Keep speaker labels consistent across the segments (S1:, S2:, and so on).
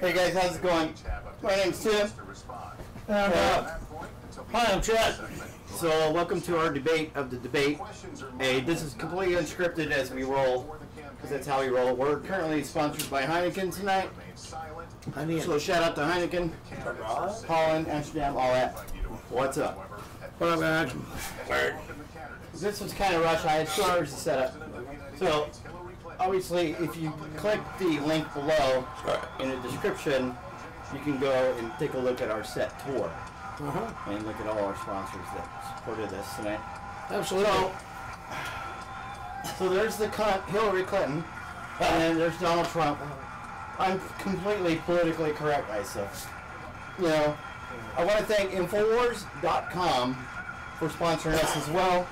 S1: Hey guys, how's it going? My name's Tim.
S2: Hi, I'm Chad.
S1: So welcome to our debate of the debate. Hey, this is completely unscripted as we roll, because that's how we roll. We're currently sponsored by Heineken tonight. So shout out to Heineken, Holland, Amsterdam, all that. What's up?
S2: What up, man?
S1: This was kind of rushed. I had 2 hours to set up. So obviously, if you click the link below in the description, you can go and take a look at our set tour and look at all our sponsors that supported us tonight.
S2: Absolutely.
S1: So there's the Hillary Clinton, and there's Donald Trump. I'm completely politically correct, myself. You know, I want to thank Infowars.com for sponsoring us as well,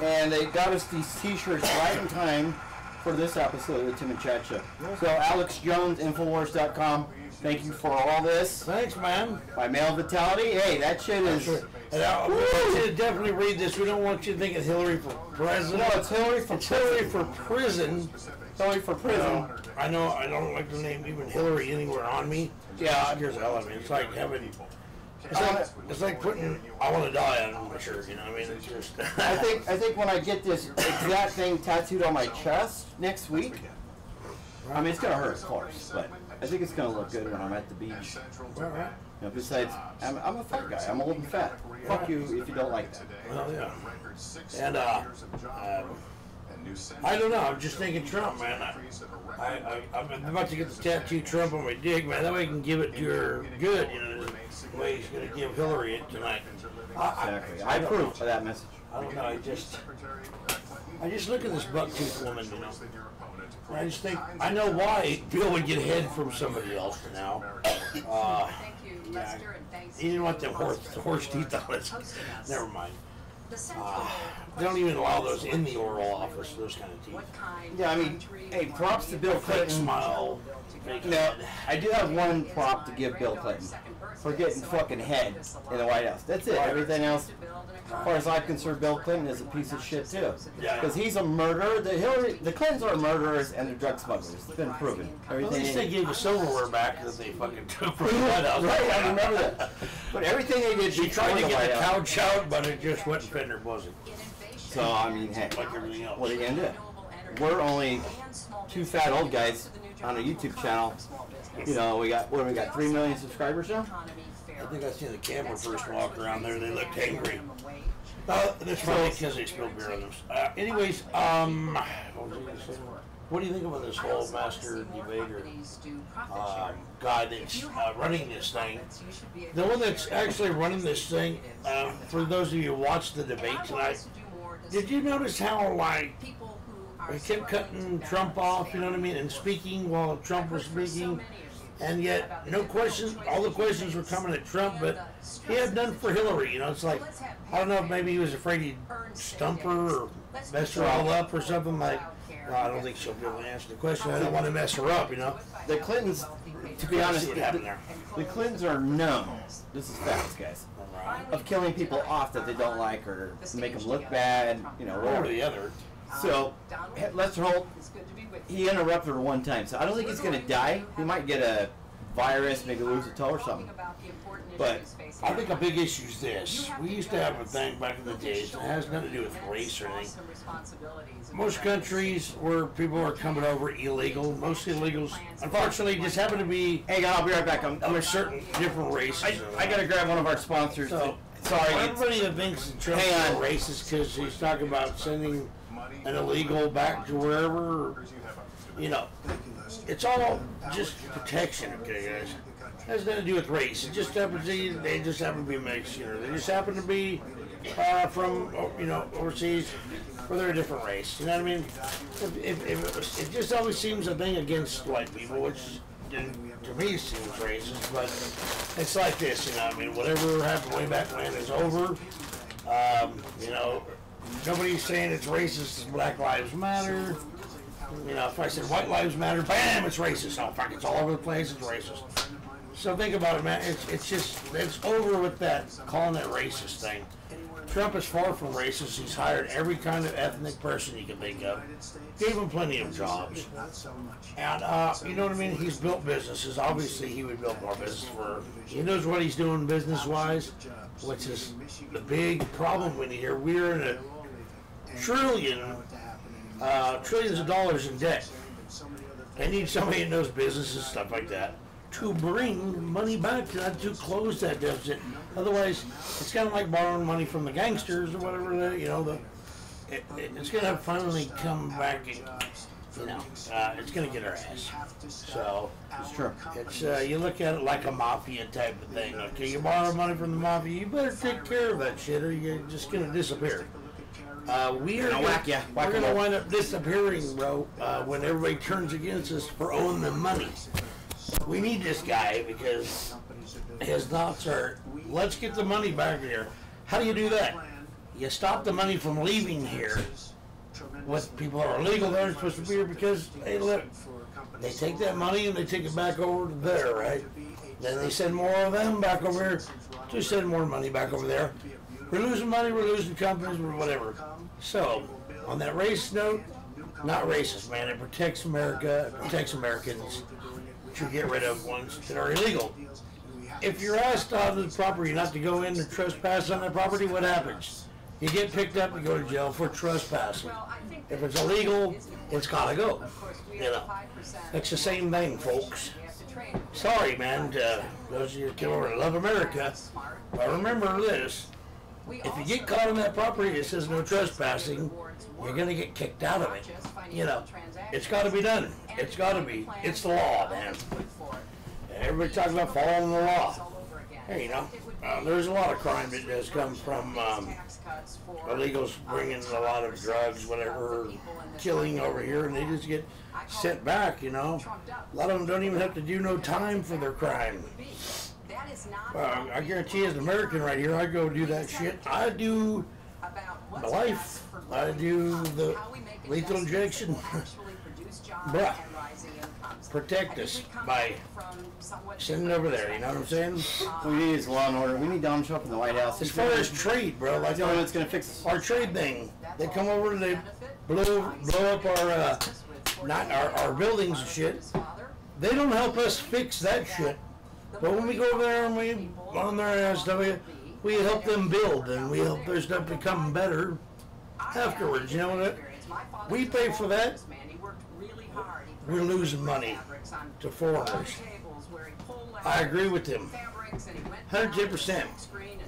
S1: and they got us these T-shirts right in time for this episode of the Tim and Chad Show. So Alex Jones, Infowars.com, thank you for all this.
S2: Thanks, man.
S1: By Male Vitality, hey, that shit is...
S2: And I want you to definitely read this. We don't want you to think it's Hillary for president.
S1: No, it's Hillary for
S2: Hillary for prison.
S1: Hillary for prison.
S2: I know I don't like the name even Hillary anywhere on me. Yeah, it scares the hell out of me. It's like having... It's like putting "I want to die" on my shirt, you know. I mean, it's just.
S1: I think when I get this exact thing tattooed on my chest next week, I mean it's gonna hurt, of course, but I think it's gonna look good when I'm at the beach.
S2: All right.
S1: You know, besides, I'm a fat guy. I'm old and fat. Fuck you if you don't like that.
S2: Well, yeah. And I don't know. I'm just thinking Trump, man. I'm about to get the tattoo Trump on my dick, man. That way I can give it to her good, you know. The way he's going to give Hillary it tonight.
S1: Exactly. I approve of that message.
S2: I don't know. I just look at this buck-toothed woman, you know. I just think I know why Bill would get head from somebody else now. Yeah, he didn't want them horse teeth on it. Never mind. They don't even allow those in the oral office, those kind of teeth.
S1: Yeah, I mean, hey, props to Bill Clinton.
S2: Smile.
S1: No, I do have one prop to give Bill Clinton for getting fucking head in the White House. That's it. Everything else, as far as I'm concerned, Bill Clinton is a piece of shit too. Because he's a murderer. The Clintons are murderers and they're drug smugglers. It's been proven.
S2: At least they gave the silverware back that they fucking took from the White House.
S1: Right, I remember that. But everything they did,
S2: she tried to get the couch out, but it just wouldn't fit in her bosom.
S1: So I mean, hey,
S2: like everything else.
S1: What are you gonna do? We're only 2 fat old guys on a YouTube channel. You know, we got 3 million subscribers now?
S2: I think I seen the camera first walk around there. They looked angry. That's probably because they spilled beer on them. Anyways, what do you think about this whole master debater guy that's running this thing? The one that's actually running this thing, for those of you who watched the debate tonight, did you notice how, like, they kept cutting Trump off, you know what I mean, and speaking while Trump was speaking, and yet no questions, all the questions were coming at Trump, but he had none for Hillary, you know. It's like, I don't know if maybe he was afraid he'd stump her or mess her all up or something like, well, I don't think she'll be able to answer the question. I don't want to mess her up, you know.
S1: The Clintons, to be honest, the Clintons are known, this is facts, guys, of killing people off that they don't like or to make them look bad, you know, whatever.
S2: Or the other.
S1: So, Lester Holt, he interrupted her one time, so I don't think he's going to die. He might get a virus, maybe lose a toe or something. But
S2: I think a big issue is this. We used to have a thing back in the days that has nothing to do with race or anything. Most countries where people are coming over illegal, most illegals, unfortunately, just happen to be...
S1: Hang on, I'll be right back. I'm
S2: a certain different race.
S1: I got to grab one of our sponsors.
S2: So,
S1: sorry.
S2: Everybody that thinks Trump's racist because he's talking about sending an illegal back to wherever, you know, it's all just protection, okay, guys? It has nothing to do with race. It just happens to, they just happen to be mixed, you know. They just happen to be from, you know, overseas, where they're a different race. You know what I mean? It just always seems a thing against white people, which to me seems racist, but it's like this, you know. I mean, whatever happened way back when is over. You know, nobody's saying it's racist. Black Lives Matter. You know, if I said white lives matter, bam, it's racist. Oh, fuck, it's all over the place. It's racist. So think about it, man. It's over with that calling it racist thing. Trump is far from racist. He's hired every kind of ethnic person you can think of. Gave them plenty of jobs. And, you know what I mean? He's built businesses. Obviously, he would build more business for... He knows what he's doing business-wise, which is the big problem when you hear we're in a trillions of dollars in debt. They need somebody that knows business and stuff like that to bring money back, not to close that deficit. Otherwise, it's kind of like borrowing money from the gangsters or whatever. You know, it's going to finally come back. And, you know, it's going to get our ass. So
S1: It's true.
S2: it's you look at it like a mafia type of thing. Okay, you borrow money from the mafia, you better take care of that shit, or you're just going to disappear. We're going to wind up disappearing, bro, when everybody turns against us for owing them money. We need this guy because his thoughts are, let's get the money back here. How do you do that? You stop the money from leaving here with people that are illegal. They're supposed to be here because, hey, look, they take that money and they take it back over there, right? Then they send more of them back over here to send more money back over there. We're losing money, we're losing companies, or whatever. So, on that race note, not racist, man. It protects America, it protects Americans to get rid of ones that are illegal. If you're asked on the property not to go in and trespass on that property, what happens? You get picked up and go to jail for trespassing. If it's illegal, it's gotta go. You know, it's the same thing, folks. Sorry, man, those of you that love America, but remember this. If you get caught on that property that says no trespassing, you're going to get kicked out of it. You know, it's got to be done. It's got to be. It's the law, man. Everybody talks about following the law. Hey, you know, there's a lot of crime that does come from illegals bringing a lot of drugs, whatever, killing over here, and they just get sent back, you know. A lot of them don't even have to do no time for their crime. I guarantee as an American right here, I go do that shit. I do the life. I do the lethal injection. Bruh, protect us by sending it over there, you know what I'm saying?
S1: We need is law and order. We need Donald Trump in the White House.
S2: As far as trade, bro, like
S1: it's going to fix
S2: our trade thing. They come over and they blow up our buildings and shit. They don't help us fix that shit. But when we go over there and we on their ass, we help them build, and we help their stuff become better afterwards. You know what? We pay for that. We're losing money to foreigners. I agree with them. 110%.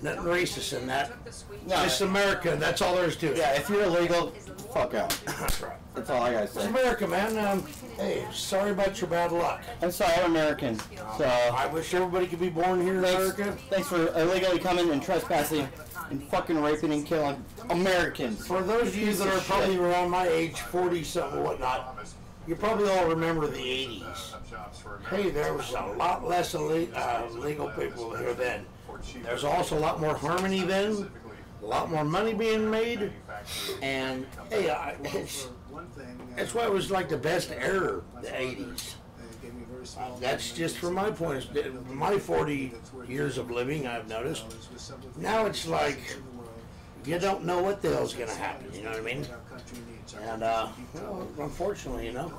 S2: Nothing racist in that. No, it's America. That's all there is to it.
S1: Yeah, if you're illegal, fuck out.
S2: That's right.
S1: That's all I gotta say.
S2: It's America, man. Hey, sorry about your bad luck.
S1: I'm sorry, I'm American. So
S2: I wish everybody could be born here in America.
S1: Thanks for illegally coming and trespassing and fucking raping and killing Americans.
S2: For those of you that are probably around my age, 40-something or whatnot, you probably all remember the 80s. Hey, there was a lot less legal people here then. There's also a lot more harmony then, a lot more money being made, and hey, that's why it was like the best era, the 80s. That's just from my point of view. My 40 years of living, I've noticed. Now it's like, you don't know what the hell's going to happen, you know what I mean? And, well, unfortunately, you know,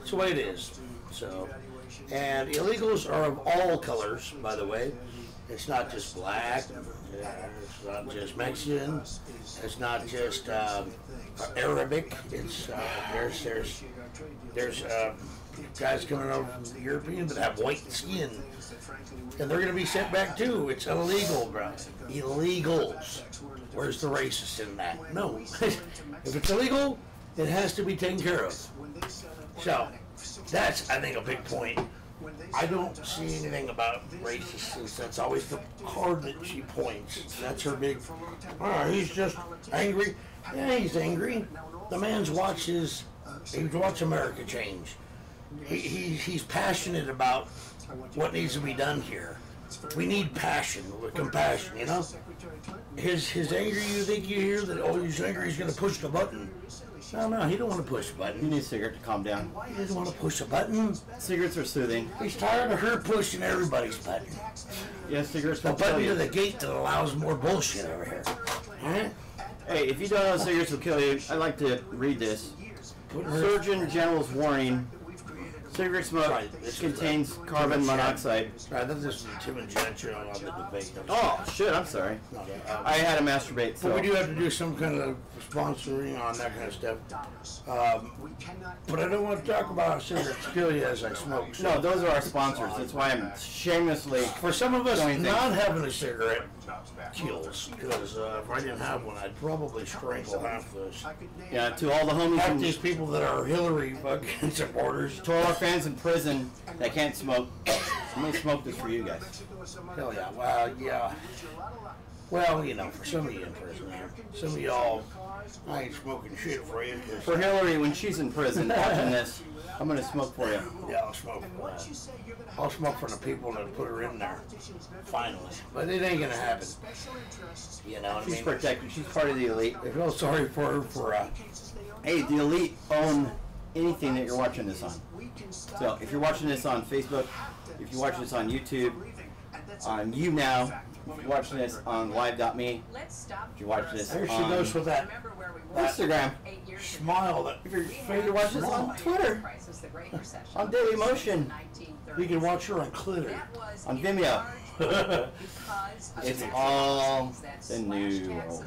S2: it's the way it is. So, and illegals are of all colors, by the way. It's not just black, it's not just Mexican, it's not just Arabic. It's there's guys coming over from European that have white skin, and they're going to be sent back too. It's illegal, bro. Illegals. Where's the racist in that? No. If it's illegal, it has to be taken care of. So that's, I think, a big point. I don't see anything about racists. That's always the card that she points. That's her big, oh, he's just angry. Yeah, he's angry. The man's he's watched America change. He's passionate about what needs to be done here. We need passion, compassion, you know? His anger, you think you hear that, oh, he's angry, he's going to push the button. No, he don't want to push the button.
S1: He needs a cigarette to calm down.
S2: He doesn't want to push a button.
S1: Cigarettes are soothing.
S2: He's tired of her pushing everybody's button.
S1: Yeah, cigarettes
S2: the button to the gate that allows more bullshit over here.
S1: Hey, if you don't know cigarettes will kill you, I'd like to read this. Surgeon General's warning. Cigarette smoke contains carbon monoxide.
S2: Right, that's just Tim and Jen on the debate.
S1: Oh, shit, I'm sorry. I had to masturbate, so.
S2: But we do have to do some kind of sponsoring on that kind of stuff. But I don't want to talk about how cigarettes kill you as I smoke. So.
S1: No, those are our sponsors. That's why I'm shamelessly.
S2: For some of us, not having a cigarette kills. Because if I didn't have one, I'd probably strangle half this.
S1: Yeah, to all the homies.
S2: Half these people that are Hillary fucking supporters.
S1: To all our fans in prison that can't smoke, I'm going to smoke this for you guys.
S2: Hell yeah. Well, yeah. Well, you know, for some of you in prison, some of y'all, I ain't smoking shit for you.
S1: For Hillary, when she's in prison watching this, I'm going to smoke for you.
S2: Yeah, I'll smoke for that. I'll smoke for the people that put her in there. Finally. But it ain't going to happen. You know what I mean?
S1: She's protected. She's part of the elite.
S2: I feel sorry for her for...
S1: Hey, the elite own anything that you're watching this on. So, if you're watching this on Facebook, if you're watching this on YouTube, on YouNow, if you're watching this on live.me, if you're watching this
S2: there she
S1: on
S2: goes with that
S1: Instagram,
S2: smile. That
S1: if you're watching this on Twitter, on Daily Motion,
S2: you can watch her on Twitter,
S1: on Vimeo. It's all the new world.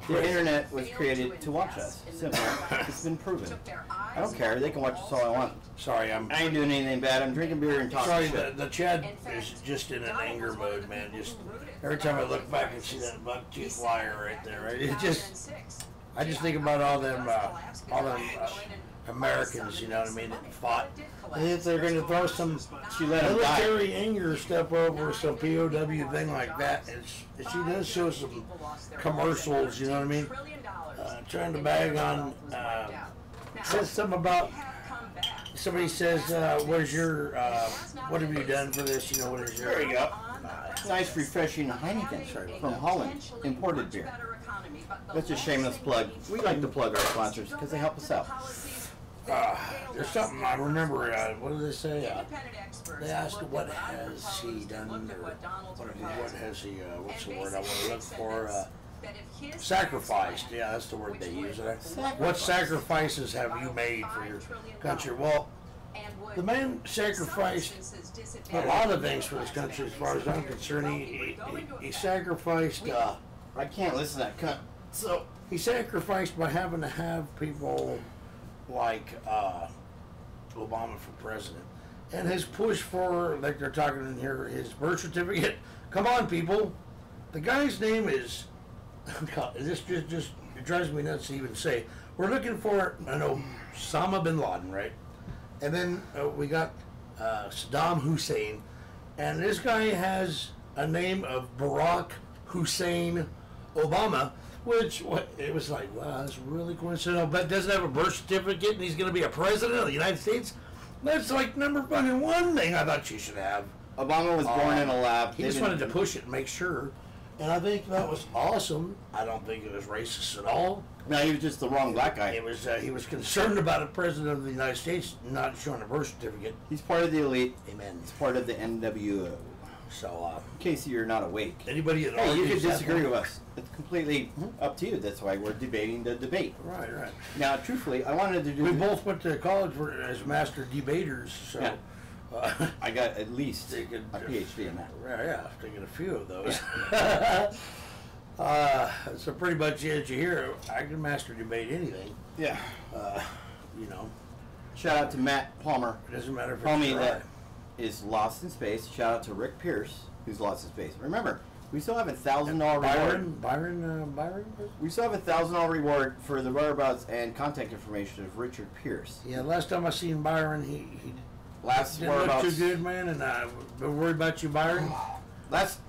S1: The internet was created to watch us. Simple. It's been proven. I don't care. They can watch us all I want.
S2: Sorry, I
S1: ain't doing anything bad. I'm drinking beer and talking shit.
S2: Sorry, the Chad is just in an anger mode, man. Just every time I look back and see that buck-tooth liar right there, right? It just, I just think about all them Americans, you know what I mean, that fought. And if they're going to throw some military anger stuff over some POW thing like that, she does show some commercials, you know what I mean? Trying to bag on, says something about, somebody says, where's your, what have you done for this, you know, what is your...
S1: There you go. Nice, refreshing Heineken from Holland, imported beer. That's a shameless plug. We like to plug our sponsors because they help us out.
S2: There's something I remember. What did they say? They asked, "What has he done?" Or what has he? What's the word I want to look for? Sacrificed. Yeah, that's the word they use. What sacrifices have you made for your country? Well, the man sacrificed a lot of things for this country, as far as I'm concerned. He sacrificed.
S1: I can't listen to that cunt. So
S2: he sacrificed by having to have people like Obama for president, and his push for, like they're talking in here, his birth certificate. Come on, people, the guy's name is. God, this just it drives me nuts to even say. We're looking for Osama bin Laden, right? And then we got Saddam Hussein, and this guy has a name of Barack Hussein Obama. Which, it was like, wow, that's really coincidental. But doesn't have a birth certificate and he's going to be a president of the United States? That's like number fucking one thing I thought you should have.
S1: Obama was born in a lab.
S2: He just wanted to push it and make sure. And I think that was awesome. I don't think it was racist at all.
S1: No, he was just the wrong black guy.
S2: It was, he was concerned about a president of the United States not showing a birth certificate.
S1: He's part of the elite.
S2: Amen.
S1: He's part of the NWO.
S2: So,
S1: in case you're not awake.
S2: Anybody at all?
S1: Hey, you can disagree with us. It's completely up to you. That's why we're debating the debate.
S2: Right.
S1: Now, truthfully, I wanted to do...
S2: We both went to college as master debaters, so...
S1: Yeah. I got at least a PhD in that.
S2: Yeah, taking a few of those. So pretty much as you hear, I can master debate anything.
S1: Yeah.
S2: You know.
S1: Shout out to Matt Palmer.
S2: It doesn't matter if
S1: Homie that is lost in space. Shout out to Rick Pierce, who's lost in space. Remember, we still have a $1,000 reward.
S2: Byron?
S1: We still have a $1,000 reward for the whereabouts and contact information of Richard Pierce.
S2: Yeah, last time I seen Byron, he
S1: last
S2: didn't look too good, man, and I'm worried about you, Byron.
S1: Last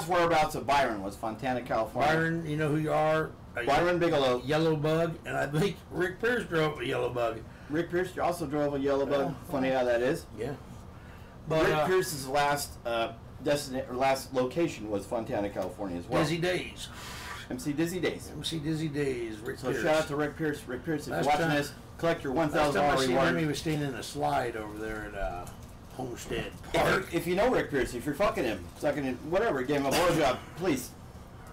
S1: whereabouts of Byron was Fontana, California.
S2: Byron, you know who you are.
S1: Byron Bigelow.
S2: Yellow Bug, and I think Rick Pierce drove a Yellow Bug.
S1: Rick Pierce also drove a Yellow Bug. Funny how that is.
S2: Yeah. But
S1: Rick Pierce's last last location was Fontana, California as well.
S2: Dizzy Days.
S1: MC Dizzy Days.
S2: MC Dizzy Days. Rick Pierce.
S1: So shout out to Rick Pierce. Rick Pierce, if you're watching this, collect your $1,000
S2: reward. Last time I seen him, he was staying in a slide over there at Homestead Park.
S1: If you know Rick Pierce, if you're fucking him, sucking him, whatever, give him a blowjob, please.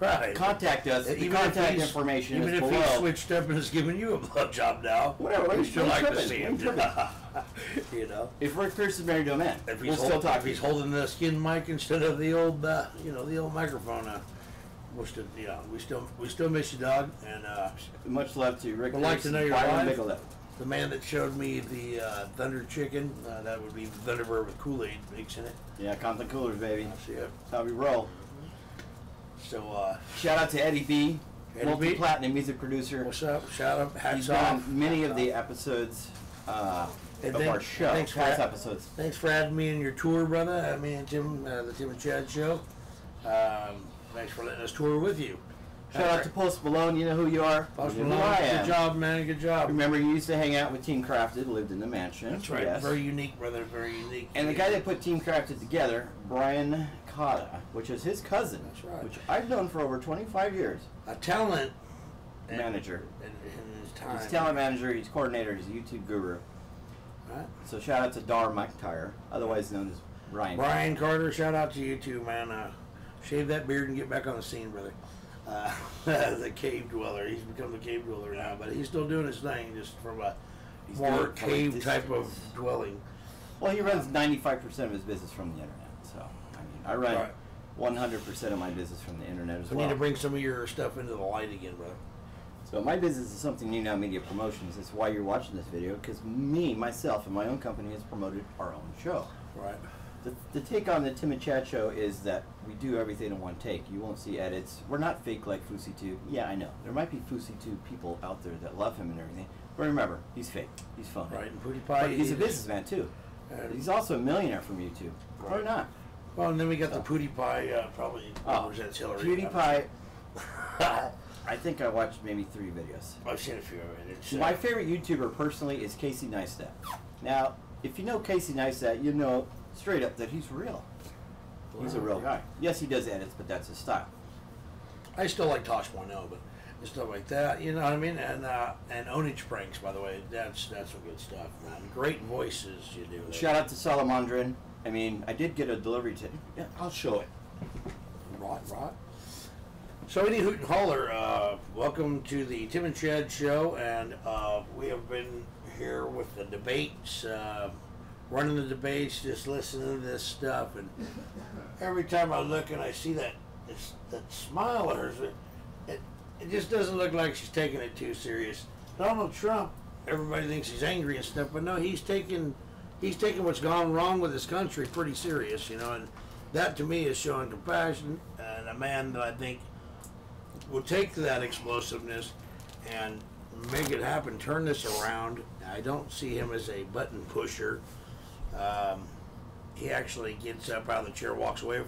S2: Right.
S1: contact us. The contact information is below.
S2: Even if he switched up and is giving you a blowjob now,
S1: whatever,
S2: we still like to see him. You know,
S1: if Rick Pierce is married to a man, we'll still talk.
S2: If he's holding the skin mic instead of the old, the old microphone, we still miss you, dog. And
S1: much love to Rick.
S2: I'd like to know your life. The man that showed me the Thunder Chicken, that would be Thunderbird with Kool-Aid mix in it.
S1: Yeah, Compton Coolers, baby.
S2: That's it.
S1: That's how we roll.
S2: So,
S1: shout out to Eddie B, multi-platinum music producer.
S2: What's up? Shout out, hats
S1: off.
S2: off.
S1: He's done many of the episodes of our show.
S2: Thanks for having me in your tour, brother. Me and Tim, the Tim and Chad show. Thanks for letting us tour with you.
S1: Shout out to Post Malone. You know who you are.
S2: Post Malone. Good job, man. Good job.
S1: Remember, you used to hang out with Team Crafted, lived in the mansion.
S2: That's right. Yes. Very unique, brother. Very unique.
S1: And the guy that put Team Crafted together, Brian Cotta, which is his cousin.
S2: That's right.
S1: Which I've known for over 25 years.
S2: A talent
S1: manager.
S2: In his time.
S1: He's talent manager. He's coordinator. He's a YouTube guru.
S2: Right. So
S1: shout out to Dar McIntyre, otherwise known as Brian.
S2: Brian Carter. Shout out to you too, man. Shave that beard and get back on the scene, brother. The cave dweller. He's become the cave dweller now, but he's still doing his thing, just from a more cave type of dwelling.
S1: Well, he runs 95% of his business from the internet. So, I run 100% of my business from the internet as well.
S2: We need to bring some of your stuff into the light again, brother.
S1: So my business is Something New Now Media Promotions. That's why you're watching this video, because myself, and my own company has promoted our own show.
S2: Right.
S1: The take on the Tim and Chad show is that we do everything in one take. You won't see edits. We're not fake like FouseyTube. Yeah, I know. There might be FouseyTube people out there that love him and everything. But remember, he's fake. He's phony.
S2: Right, and PewDiePie.
S1: But he's a businessman too. He's also a millionaire from YouTube. Right. Or not.
S2: Well, and then we got the PewDiePie probably represents Hillary.
S1: PewDiePie. I think I watched maybe 3 videos.
S2: I've seen a few of it.
S1: My favorite YouTuber personally is Casey Neistat. Now, if you know Casey Neistat, you know straight up that he's real. He's a real guy. Yes, he does edits, but that's his style.
S2: I still like Tosh.0, but and stuff like that, you know what I mean? And Onage Pranks, by the way, that's some good stuff, man. Great voices you do.
S1: Shout out to Salamandrin. I mean, I did get a delivery tip. Yeah, I'll show it.
S2: Rot. So, any hoot and holler, welcome to the Tim and Chad show, and we have been here with the debates, running the debates, just listening to this stuff, and every time I look and I see that smile of hers, it just doesn't look like she's taking it too serious. Donald Trump, everybody thinks he's angry and stuff, but no, he's taking what's gone wrong with his country pretty serious, you know, and that to me is showing compassion, and a man that I think will take that explosiveness and make it happen, turn this around. I don't see him as a button pusher. He actually gets up out of the chair, walks away,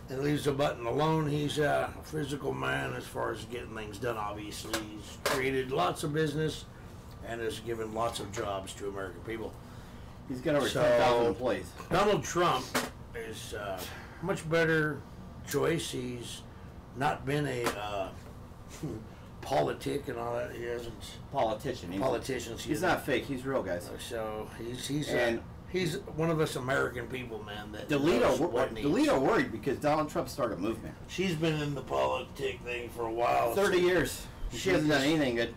S2: and leaves the button alone. He's a physical man as far as getting things done, obviously. He's created lots of business and has given lots of jobs to American people.
S1: He's got over 10,000 employees.
S2: Donald Trump is a much better choice. He's not been a politic and all that. He hasn't.
S1: Politician. He's not fake. He's real, guys.
S2: So he's one of us American people, man. That
S1: Delito worried because Donald Trump started a movement.
S2: She's been in the politic thing for a while.
S1: 30 years. She hasn't done anything good.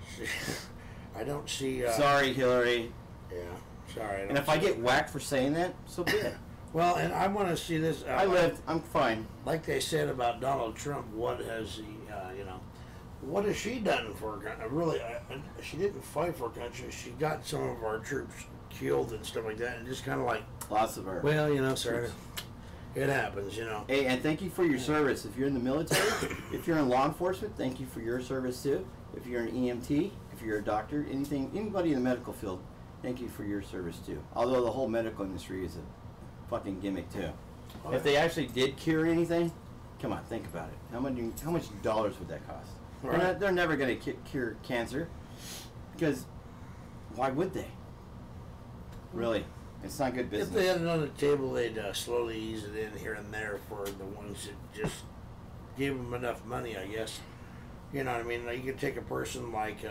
S2: I don't see.
S1: Sorry, Hillary.
S2: Yeah, sorry.
S1: And if I get whacked for saying that, so be it.
S2: Well, and I want to see this.
S1: I lived. I'm fine.
S2: Like they said about Donald Trump, what has he, what has she done for her country? Really, she didn't fight for her country. She got some of our troops killed and stuff like that, and just kind of like.
S1: Lots of her.
S2: Well, sir, it happens,
S1: Hey, and thank you for your service. If you're in the military, if you're in law enforcement, thank you for your service too. If you're an EMT, if you're a doctor, anybody in the medical field, thank you for your service too. Although the whole medical industry is a fucking gimmick too. Oh, if they actually did cure anything, come on, think about it. How much dollars would that cost? Right. They're never going to cure cancer, because why would they? Really, it's not good business.
S2: If they had it on the table, they'd slowly ease it in here and there for the ones that just gave them enough money, I guess. You know what I mean? You could take a person like,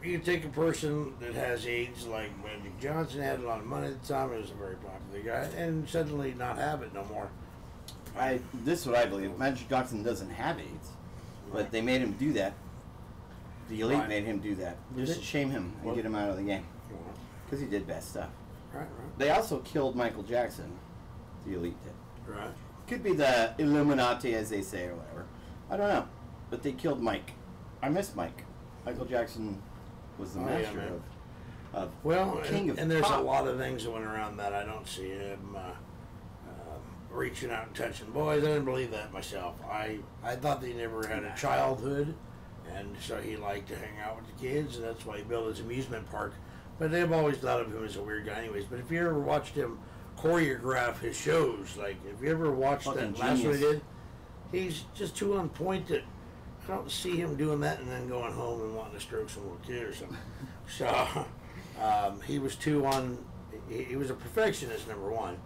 S2: you could take a person that has AIDS, like Magic Johnson had a lot of money at the time. He was a very popular guy, and suddenly not have it no more.
S1: This is what I believe. Magic Johnson doesn't have AIDS, but they made him do that. The elite made him do that just to shame him and get him out of the game because he did bad stuff.
S2: Right.
S1: They also killed Michael Jackson. The elite did.
S2: Right.
S1: Could be the Illuminati, as they say, or whatever. I don't know, but they killed Mike. I miss Mike. Michael Jackson was the master of king of
S2: and there's
S1: pop.
S2: a lot of things that went around that I don't see him reaching out and touching boys. I didn't believe that myself. I thought that he never had a childhood, and so he liked to hang out with the kids, and that's why he built his amusement park. But they've always thought of him as a weird guy anyways. But if you ever watched him choreograph his shows, like if you ever watched that last one he did, he's just too on point that I don't see him doing that and then going home and wanting to stroke some little kid or something. So he was too on. He was a perfectionist, number one.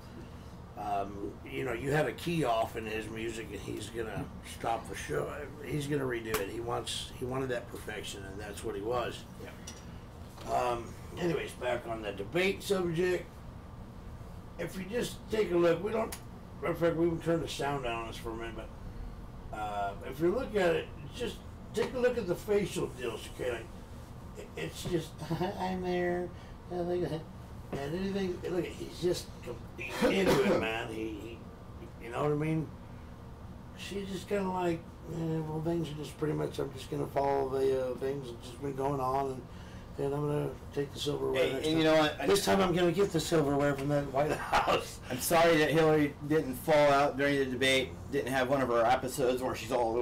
S2: You know, you had a key off in his music, and he's gonna stop the show. He's gonna redo it. He wanted that perfection, and that's what he was. Anyways, back on the debate subject. If you just take a look, we don't. Matter of fact, we can turn the sound down on this for a minute. But if you look at it, just take a look at the facial deals. Okay, like, it's just I'm there. And anything, look, he's just into it, man. He, you know what I mean? She's just kind of like, well, things are just pretty much, I'm just going to follow the things that's just been going on, and I'm going to take the silverware next time.
S1: You know what?
S2: This time I'm going to get the silverware from that White House.
S1: I'm sorry that Hillary didn't fall out during the debate, didn't have one of her episodes where she's all,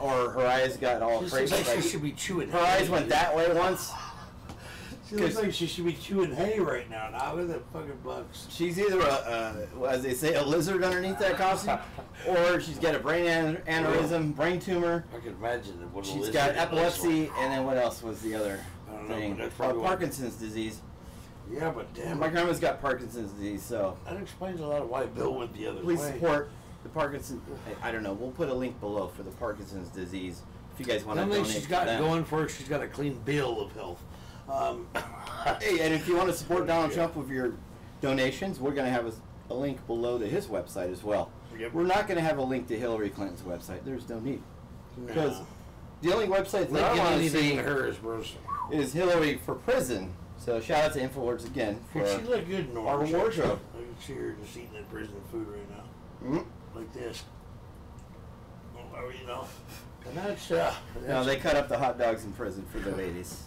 S1: or her eyes got all crazy.
S2: Like she should be chewing.
S1: Her eyes went that way once.
S2: She looks like she should be chewing hay right now. Now with the fucking bugs.
S1: She's either as they say, a lizard underneath that costume, or she's got a brain aneurysm, brain tumor.
S2: I can imagine what
S1: she's got epilepsy, and then what else was the other thing? Parkinson's disease.
S2: Yeah, but damn.
S1: My grandma's got Parkinson's disease, so
S2: that explains a lot of why Bill went the other way.
S1: Please support the Parkinson's. I don't know. We'll put a link below for the Parkinson's disease if you guys want to donate.
S2: She's got going for her. She's got a clean bill of health.
S1: Hey, and if you want to support Donald Trump with your donations, we're going to have a link below to his website as well.
S2: Yep.
S1: We're not going to have a link to Hillary Clinton's website. There's no need. Because the only website that I want to see is Hillary for Prison. So shout out to InfoWars again for
S2: she look good in
S1: our wardrobe.
S2: I can see her just eating that prison food right now.
S1: Mm-hmm.
S2: Like this. Oh, you know. And that's
S1: no, they cut up the hot dogs in prison for the ladies.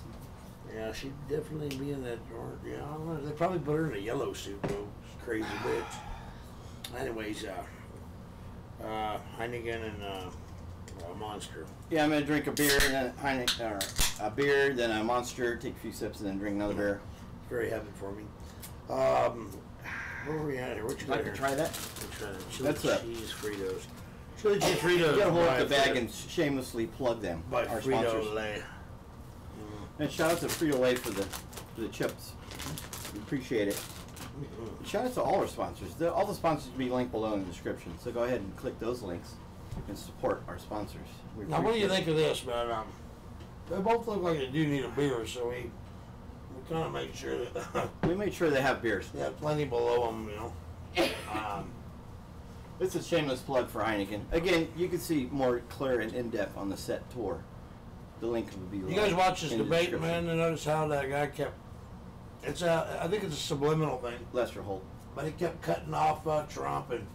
S2: Yeah, she'd definitely be in that. Yeah, I don't know. They probably put her in a yellow suit, though. Crazy bitch. Anyways, Heineken and Monster.
S1: Yeah, I'm gonna drink a beer and then Heineken, or a beer, then a Monster. Take a few sips and then drink another beer.
S2: It's very heavy for me. Where are we at here? What you got
S1: here? Try that.
S2: Chili
S1: That's
S2: cheese Fritos. Chili cheese Fritos.
S1: You gotta hold up the bag and shamelessly plug them.
S2: By
S1: our
S2: Frito-Lay.
S1: sponsors. And shout out to Frito-Lay for the chips. We appreciate it. Shout out to all our sponsors. All the sponsors will be linked below in the description. So go ahead and click those links and support our sponsors.
S2: Now, what do you think of this, man? They both look like they do need a beer, so we kind of make sure that
S1: we made sure they have beers.
S2: Yeah, plenty below them, you know.
S1: It's a shameless plug for Heineken. Again, you can see more clear and in-depth on the set tour. The link will be.
S2: You guys watch this debate, man, and notice how that guy kept. I think it's a subliminal thing.
S1: Lester Holt.
S2: But he kept cutting off Trump and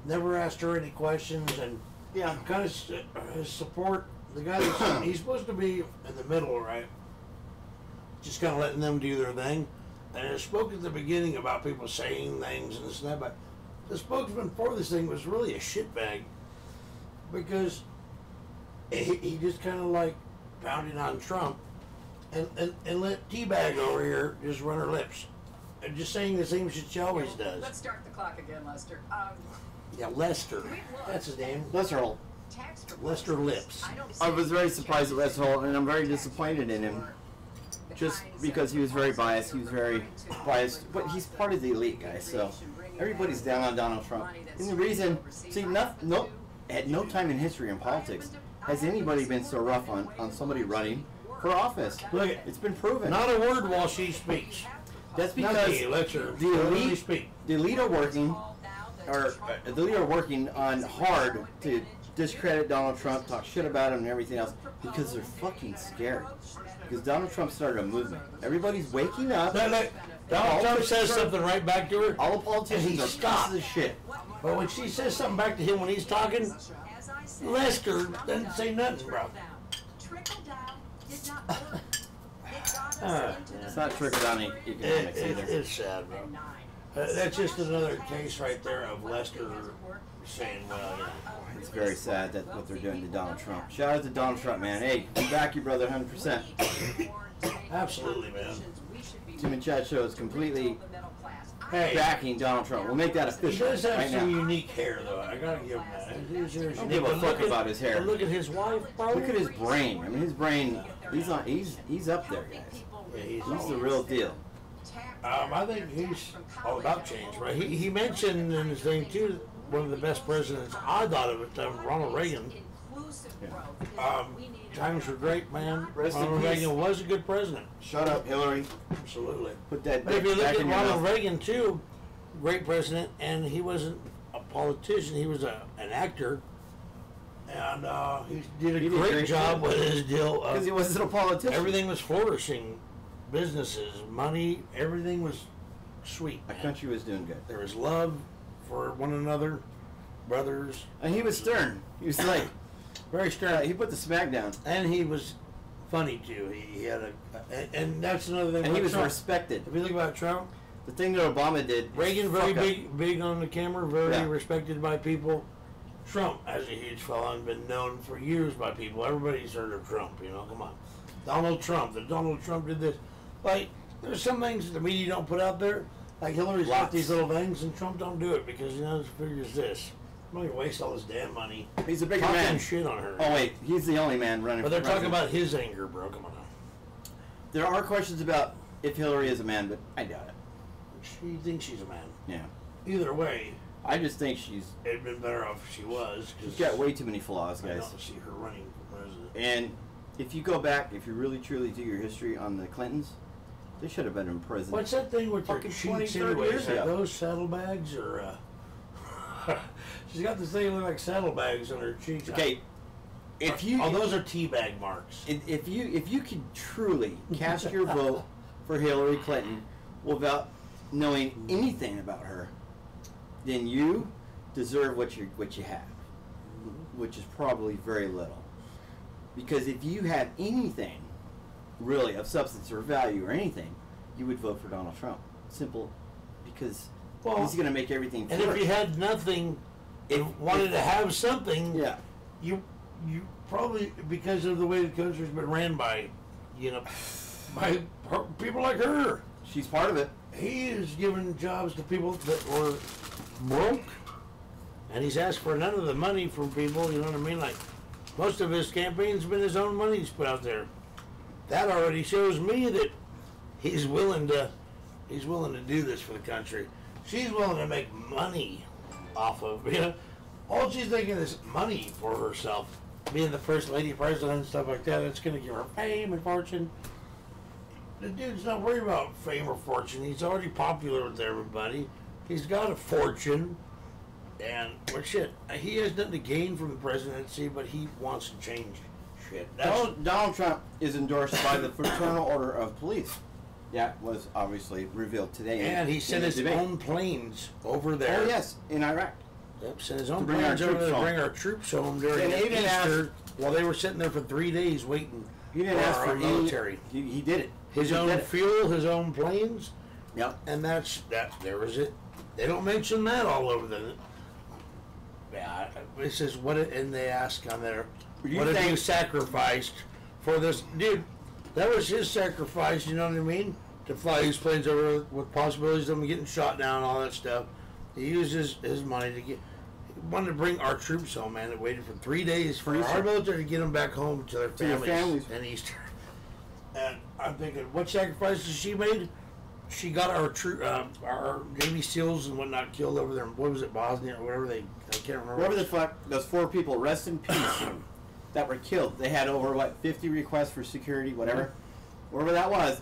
S2: never asked her any questions, and kind of his support. The guy that's he's supposed to be in the middle, right? Just kind of letting them do their thing. And it spoke at the beginning about people saying things and this and that, but the spokesman for this thing was really a shitbag because he just kind of like pounding on Trump and let Teabag over here just run her lips. And just saying the same shit she always does.
S3: Let's start the clock again, Lester.
S2: Yeah, Lester. That's his name.
S1: Lester Holt.
S2: Lester Lips.
S1: I was very surprised at Lester Holt, and I'm very disappointed in him. Just because he was very biased. He was very biased. But he's part of the elite, guys, so everybody's down on Donald Trump. And the reason, see, at no time in history in politics has anybody been so rough on somebody running for office.
S2: Look,
S1: it's been proven.
S2: Not a word while she speaks.
S1: That's because the elite are working are working on hard to discredit Donald Trump, talk shit about him and everything else because they're fucking scared. Because Donald Trump started a movement. Everybody's waking up.
S2: Donald Trump says something right back to her.
S1: All the politicians are pieces of shit.
S2: But when she says something back to him when he's talking, Lester doesn't say nothing, bro.
S1: It's not trickle down economics either.
S2: It's sad, bro. That's just another case right there of Lester saying, well, you know.
S1: It's very sad that what they're doing to Donald Trump. Shout out to Donald Trump, man. Hey, we back you, brother, 100%.
S2: Absolutely, man.
S1: Tim and Chad Show is completely backing Donald Trump. We'll make that official.
S2: He does have
S1: right
S2: some
S1: now.
S2: unique hair, though. I gotta give him that. I
S1: don't give a fuck about his hair.
S2: Look at his wife, bro.
S1: Look at his brain. I mean, his brain. He's up there, guys.
S2: Yeah,
S1: he's the real deal.
S2: I think he's all about change, right? He mentioned in his thing too, one of the best presidents I thought of at the time, Ronald Reagan.
S1: Yeah.
S2: Times were great, man.
S1: Rest in
S2: Ronald
S1: peace.
S2: Reagan was a good president.
S1: Shut up, Hillary.
S2: Absolutely.
S1: Put that
S2: But if you look
S1: back
S2: at
S1: in your
S2: Ronald
S1: mouth.
S2: Reagan too, great president, and he wasn't a politician. He was an actor, and he did a great job with his deal.
S1: Because he wasn't a politician.
S2: Everything was flourishing, businesses, money, everything was sweet.
S1: Our country was doing good.
S2: There was love for one another, brothers.
S1: And he was stern. He was like,
S2: very stern.
S1: he put the smack down.
S2: And he was funny too. He had and that's another thing.
S1: And he was
S2: Trump.
S1: Respected.
S2: If you think about Trump,
S1: the thing that Obama did.
S2: Reagan very big on the camera, very respected by people. Trump, as a huge fella, and been known for years by people. Everybody's heard of Trump. You know, come on. Donald Trump. That Donald Trump did this. Like, there's some things that the media don't put out there. Like Hillary's got these little things, and Trump don't do it because he knows figures this. I'm not gonna waste all this damn money.
S1: He's a bigger
S2: talking
S1: man.
S2: Shit on her.
S1: Oh wait, he's the only man running.
S2: But they're
S1: for
S2: talking
S1: president.
S2: about his anger, bro. Come on now.
S1: There are questions about if Hillary is a man, but I doubt it.
S2: She thinks she's a man.
S1: Yeah.
S2: Either way,
S1: I just think
S2: it'd been better off if she was.
S1: She's got way too many flaws,
S2: I
S1: guys.
S2: don't see her running for president.
S1: And if you go back, if you really truly do your history on the Clintons, they should have been in prison.
S2: What's that thing with her
S1: Fucking
S2: cheeks
S1: 20, 30
S2: anyways?
S1: years
S2: Are
S1: ago.
S2: those saddlebags or she's got this thing that look like saddlebags on her cheeks.
S1: Okay, if you
S2: those are teabag marks.
S1: if you could truly cast your vote for Hillary Clinton without knowing anything about her, then you deserve what you have, which is probably very little. Because if you had anything really of substance or value or anything, you would vote for Donald Trump. Simple, because he's going to make everything flourish.
S2: And if you had nothing, wanted to have something,
S1: yeah,
S2: you probably, because of the way the country's been ran by, by people like her.
S1: She's part of it.
S2: He is giving jobs to people that were broke, and he's asked for none of the money from people. You know what I mean? Like most of his campaign's been his own money he's put out there. That already shows me that he's willing to do this for the country. She's willing to make money off of, all she's thinking is money for herself, being the first lady president and stuff like that. It's going to give her fame and fortune. The dude's not worried about fame or fortune. He's already popular with everybody. He's got a fortune, and shit, he has nothing to gain from the presidency, but he wants to change shit.
S1: Donald Trump is endorsed by the Fraternal Order of Police. That was obviously revealed today.
S2: And he sent his own planes over there.
S1: Oh yes, in Iraq.
S2: Yep, sent his own planes over there to bring our troops home during Easter, while they were sitting there for 3 days waiting
S1: He didn't ask for
S2: our military.
S1: He did it.
S2: His own fuel, his own planes.
S1: Yep.
S2: And there was it. They don't mention that all over the. Yeah, it says and they ask on there, what have you sacrificed for this, dude? That was his sacrifice. You know what I mean? To fly these planes over with possibilities of them getting shot down and all that stuff. He used his money to get. He wanted to bring our troops home, man. It waited for 3 days for our military to get them back home to their families and Easter. And I'm thinking, what sacrifices she made? She got our Navy SEALs and whatnot killed over there. What was it, Bosnia or whatever I can't remember.
S1: Whatever the fuck, those 4 people, rest in peace, that were killed. They had over 50 requests for security, whatever that was.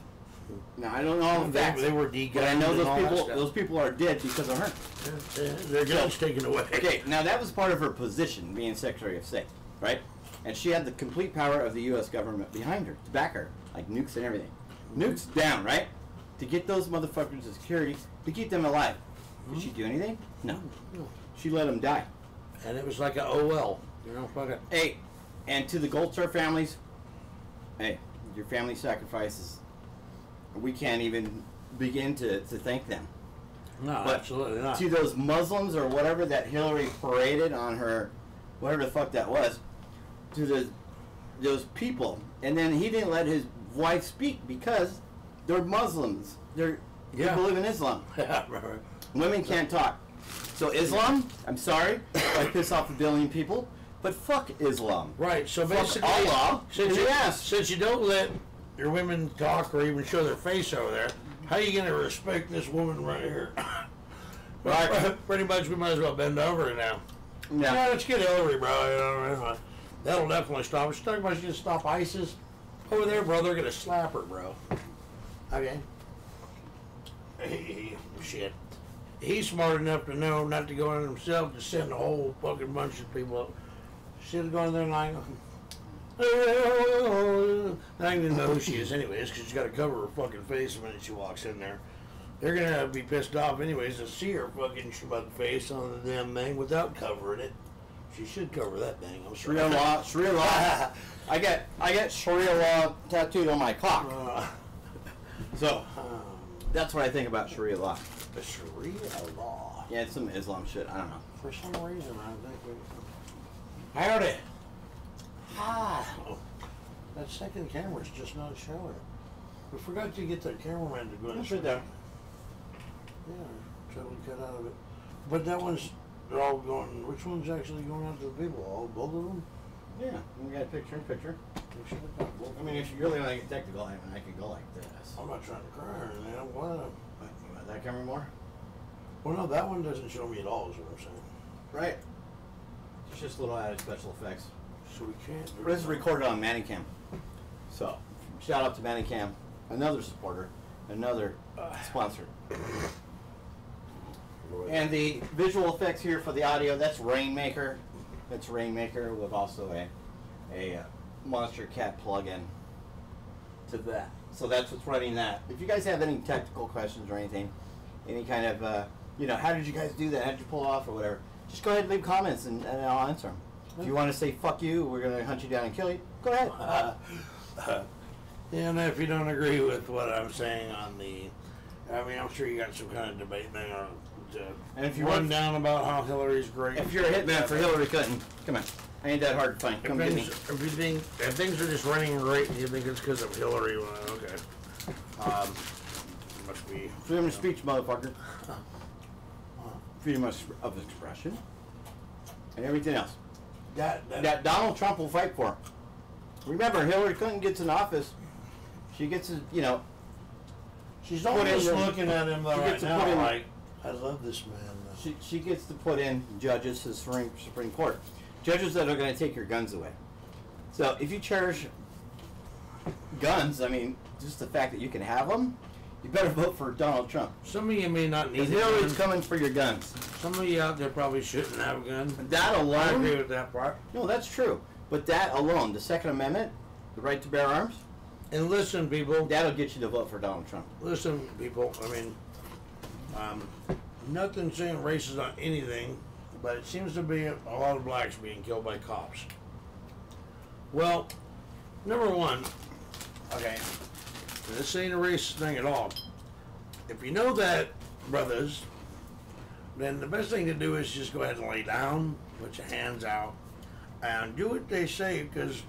S1: Now I don't know all the facts.
S2: They were degunned,
S1: but I know
S2: and
S1: those people are dead because of her.
S2: Their guns taken away.
S1: Okay, now that was part of her position, being Secretary of State, right? And she had the complete power of the U.S. government behind her to back her, like nukes and everything. Nukes down, right? To get those motherfuckers as security, to keep them alive. Did she do anything? No. She let them die.
S2: And it was like a OL, you know, fucking.
S1: Hey, and to the Gold Star families, hey, your family sacrifices, we can't even begin to thank them.
S2: No,
S1: but
S2: absolutely not.
S1: To those Muslims or whatever that Hillary paraded on her, whatever the fuck that was, to those people, and then he didn't let his wife speak because they're Muslims. They believe in Islam.
S2: Yeah, right.
S1: Women can't talk. So Islam, I'm sorry, I piss off a billion people, but fuck Islam.
S2: Right. So
S1: fuck
S2: basically,
S1: Allah,
S2: since you don't let your women talk or even show their face over there, how are you going to respect this woman right here? Right. Pretty much, we might as well bend over now. Yeah, let's get Hillary, bro. You know, that'll definitely stop. She's talking about she's going to stop ISIS over there, bro. They're going to slap her, bro. Okay. Shit. He's smart enough to know not to go in himself, to send a whole fucking bunch of people up. Should have gone there and like, I don't even know who she is anyways, because she's got to cover her fucking face the minute she walks in there. They're going to be pissed off anyways to see her fucking schmuck face on the damn thing without covering it. She should cover that thing. I'm sorry.
S1: Sharia law. I get Sharia law tattooed on my cock. So, that's what I think about Sharia law.
S2: The Sharia law.
S1: Yeah, it's some Islam shit. I don't know.
S2: For some reason, I think we... Howdy. Hi. Oh, that second camera's just not showing. We forgot to get that cameraman to go in.
S1: Right there.
S2: Yeah, totally cut out of it. But that one's, they're all going, which one's actually going out to the people? All, both of them?
S1: Yeah, we got a picture in picture. I mean, if you really want to get technical, I could go like this.
S2: I'm not trying to cry or anything. What?
S1: You want that camera more?
S2: Well, no, that one doesn't show me at all, is what I'm saying.
S1: Right. It's just a little added special effects.
S2: So we can't.
S1: This is recorded on Manicam. So, shout out to Manicam, another supporter, another sponsor. And the visual effects here for the audio, that's Rainmaker. That's Rainmaker with also a Monster Cat plugin to that. So that's what's running that. If you guys have any technical questions or anything, any kind of, how did you guys do that? How did you pull it off or whatever? Just go ahead and leave comments and I'll answer them. If you want to say fuck you, we're going to hunt you down and kill you, go ahead.
S2: And if you don't agree with what I'm saying on the, I'm sure you got some kind of debate thing on
S1: and if you
S2: run down about how Hillary's great.
S1: If you're a hitman for Hillary Clinton, come on. Ain't that hard to find. Come get me.
S2: If things are just running great and you think it's because of Hillary, well, okay. Must be
S1: freedom of speech, motherfucker. Freedom of expression. And everything else. That Donald Trump will fight for. Remember, Hillary Clinton gets in office, she gets,
S2: she's not just looking at him right now like, I love this man.
S1: She gets to put in judges to the Supreme Court. Judges that are going to take your guns away. So if you cherish guns, just the fact that you can have them, you better vote for Donald Trump.
S2: Some of you may not need
S1: Hillary's coming for your guns.
S2: Some of you out there probably shouldn't have a gun.
S1: That alone.
S2: I agree with that part.
S1: No, that's true. But that alone, the Second Amendment, the right to bear arms.
S2: And listen, people.
S1: That'll get you to vote for Donald Trump.
S2: Listen, people. Nothing saying racist on anything, but it seems to be a lot of blacks being killed by cops. Well, number one, okay, this ain't a racist thing at all. If you know that, brothers, then the best thing to do is just go ahead and lay down, put your hands out, and do what they say, because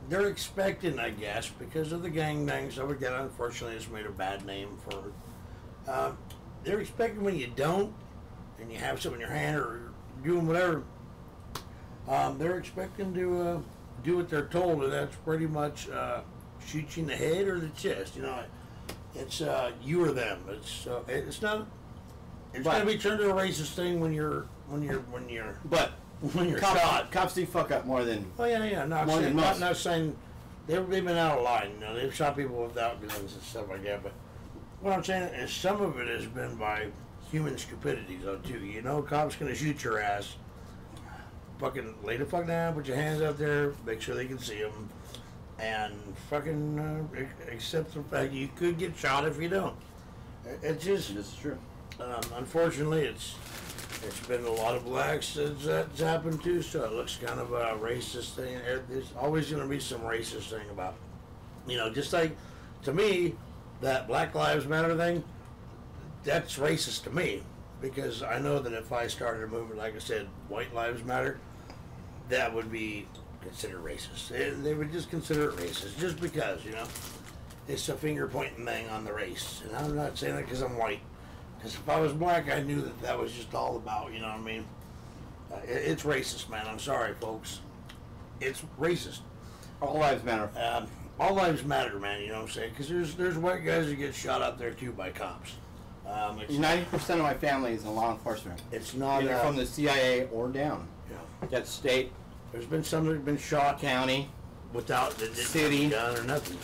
S2: they're expecting, I guess, because of the gangbangs over there. Unfortunately, it's made a bad name for it. They're expecting when you don't, and you have something in your hand or doing whatever, they're expecting to do what they're told, and that's pretty much shoot you in the head or the chest. It's you or them. It's not. It's going to be turned to a racist thing when you're shot.
S1: Cops do fuck up more than.
S2: Oh yeah. Not saying they've been out of line. You know, they've shot people without guns and stuff like that. But what I'm saying is some of it has been by human stupidity, though, too. You know, cops gonna shoot your ass. Fucking lay the fuck down, put your hands up there, make sure they can see them, and fucking accept the fact you could get shot if you don't. It's just,
S1: This is true.
S2: Unfortunately, it's been a lot of blacks that's happened to, so it looks kind of a racist thing. There's always going to be some racist thing about, you know, just like, to me, that Black Lives Matter thing, that's racist to me, because I know that if I started a movement, like I said, White Lives Matter, that would be considered racist. They would just consider it racist, just because, you know, it's a finger-pointing thing on the race. And I'm not saying that because I'm white. Because if I was black, I knew that that was just all about, you know what I mean? It's racist, man. I'm sorry, folks. It's racist.
S1: All lives matter.
S2: All lives matter, man, you know what I'm saying? Because there's white guys that get shot out there, too, by cops.
S1: 90% of my family is in law enforcement.
S2: It's not...
S1: Either from the CIA or down.
S2: Yeah.
S1: That's state.
S2: There's been some that have been shot
S1: County.
S2: without the
S1: City.
S2: gun or nothing.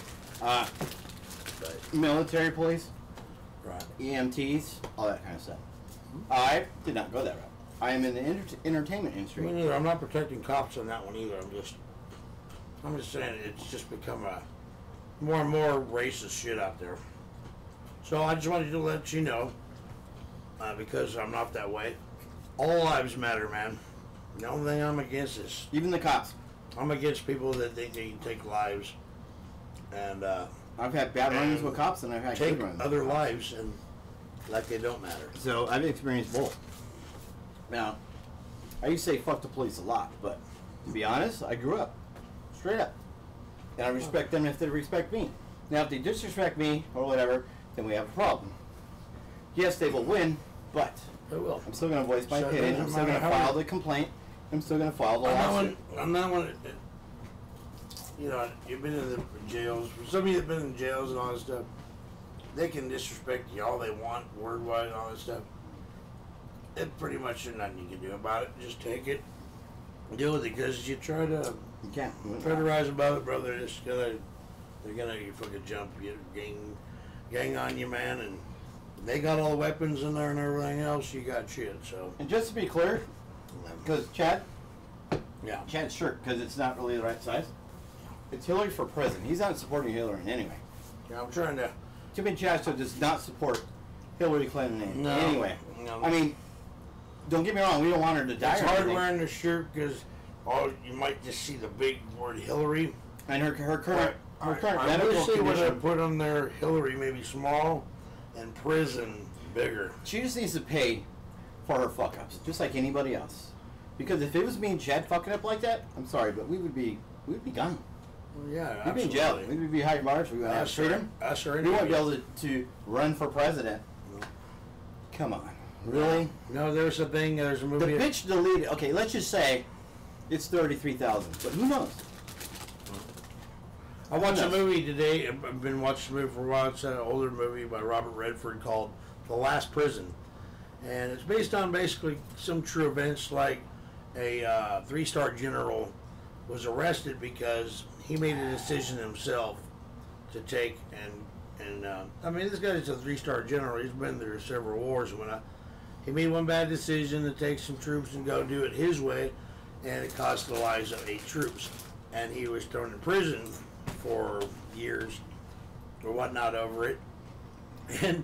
S1: Military police.
S2: Right.
S1: EMTs. All that kind of stuff. I did not go that route. I am in the entertainment industry.
S2: Me neither. I'm not protecting cops on that one either. I'm just saying it's just become a more and more racist shit out there. So I just wanted to let you know, because I'm not that way. All lives matter, man. The only thing I'm against is
S1: Even the cops.
S2: I'm against people that think they can take lives and
S1: I've had bad run-ins with cops and I've had
S2: take
S1: good run-ins
S2: other
S1: with cops.
S2: lives and like they don't matter.
S1: So I've experienced both. Now, I used to say fuck the police a lot, but to be honest, I grew up. Straight up. And I respect them if they respect me. Now, if they disrespect me or whatever, then we have a problem. Yes, they will win, but
S2: They will.
S1: I'm still going to voice my
S2: So it
S1: opinion. I'm
S2: doesn't
S1: still going to
S2: matter how
S1: file the complaint. I'm still going to file the lawsuit.
S2: I'm not one. You know, you've been in the jails. For some of you that have been in jails and all that stuff, they can disrespect you all they want, word-wise and all that stuff. It pretty much there's nothing you can do about it. Just take it, deal with it, because you try to rise above it, brother. They're gonna fucking jump you, gang on you, man, and they got all the weapons in there and everything else. You got shit. So.
S1: And just to be clear, because Chad's shirt, because it's not really the right size. It's Hillary for president. He's not supporting Hillary in any way.
S2: Yeah, I'm trying to.
S1: Jimmy Chad's does not support Hillary Clinton in any way.
S2: No.
S1: I mean, don't get me wrong. We don't want her to die.
S2: It's
S1: or
S2: hard
S1: anything.
S2: wearing the shirt because you might just see the big word Hillary.
S1: And her current
S2: I
S1: medical
S2: wish they would have
S1: condition.
S2: put on there Hillary maybe small and prison bigger.
S1: She just needs to pay for her fuck ups, just like anybody else. Because if it was me and Chad fucking up like that, I'm sorry, but we would be gone.
S2: Well, yeah,
S1: We'd be in jail. We would be behind bars. We would have freedom.
S2: Us or
S1: We wouldn't be
S2: anybody.
S1: able to run for president. Come on, really?
S2: No, there's a thing. There's a
S1: The
S2: movie.
S1: bitch deleted. Okay, let's just say it's 33,000, but who knows?
S2: I watched a movie today. I've been watching the movie for a while. It's an older movie by Robert Redford called The Last Prison. And it's based on basically some true events, like a 3-star general was arrested because he made a decision himself to take and I mean, this guy's a 3-star general. He's been through several wars and whatnot. He made one bad decision to take some troops and go do it his way, and it cost the lives of 8 troops. And he was thrown in prison for years or whatnot over it. And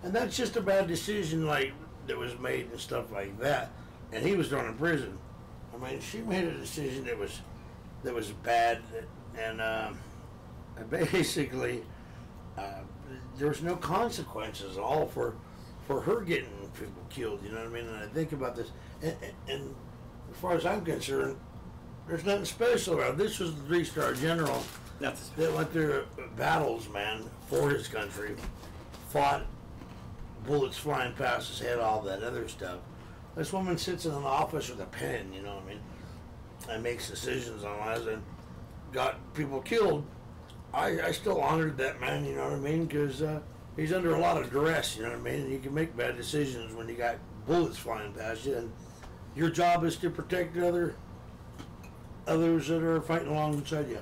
S2: that's just a bad decision, like, that was made and stuff like that. And he was thrown in prison. I mean, she made a decision that was bad, and basically there was no consequences at all for her getting people killed. You know what I mean? And I think about this, and as far as I'm concerned, there's nothing special about it. This was the 3-star general that went through battles, man, for his country, fought, bullets flying past his head, all that other stuff. This woman sits in an office with a pen, you know what I mean, and makes decisions on lives and got people killed. I still honored that man, you know what I mean, because he's under a lot of duress, you know what I mean, and you can make bad decisions when you got bullets flying past you, and your job is to protect others that are fighting alongside you.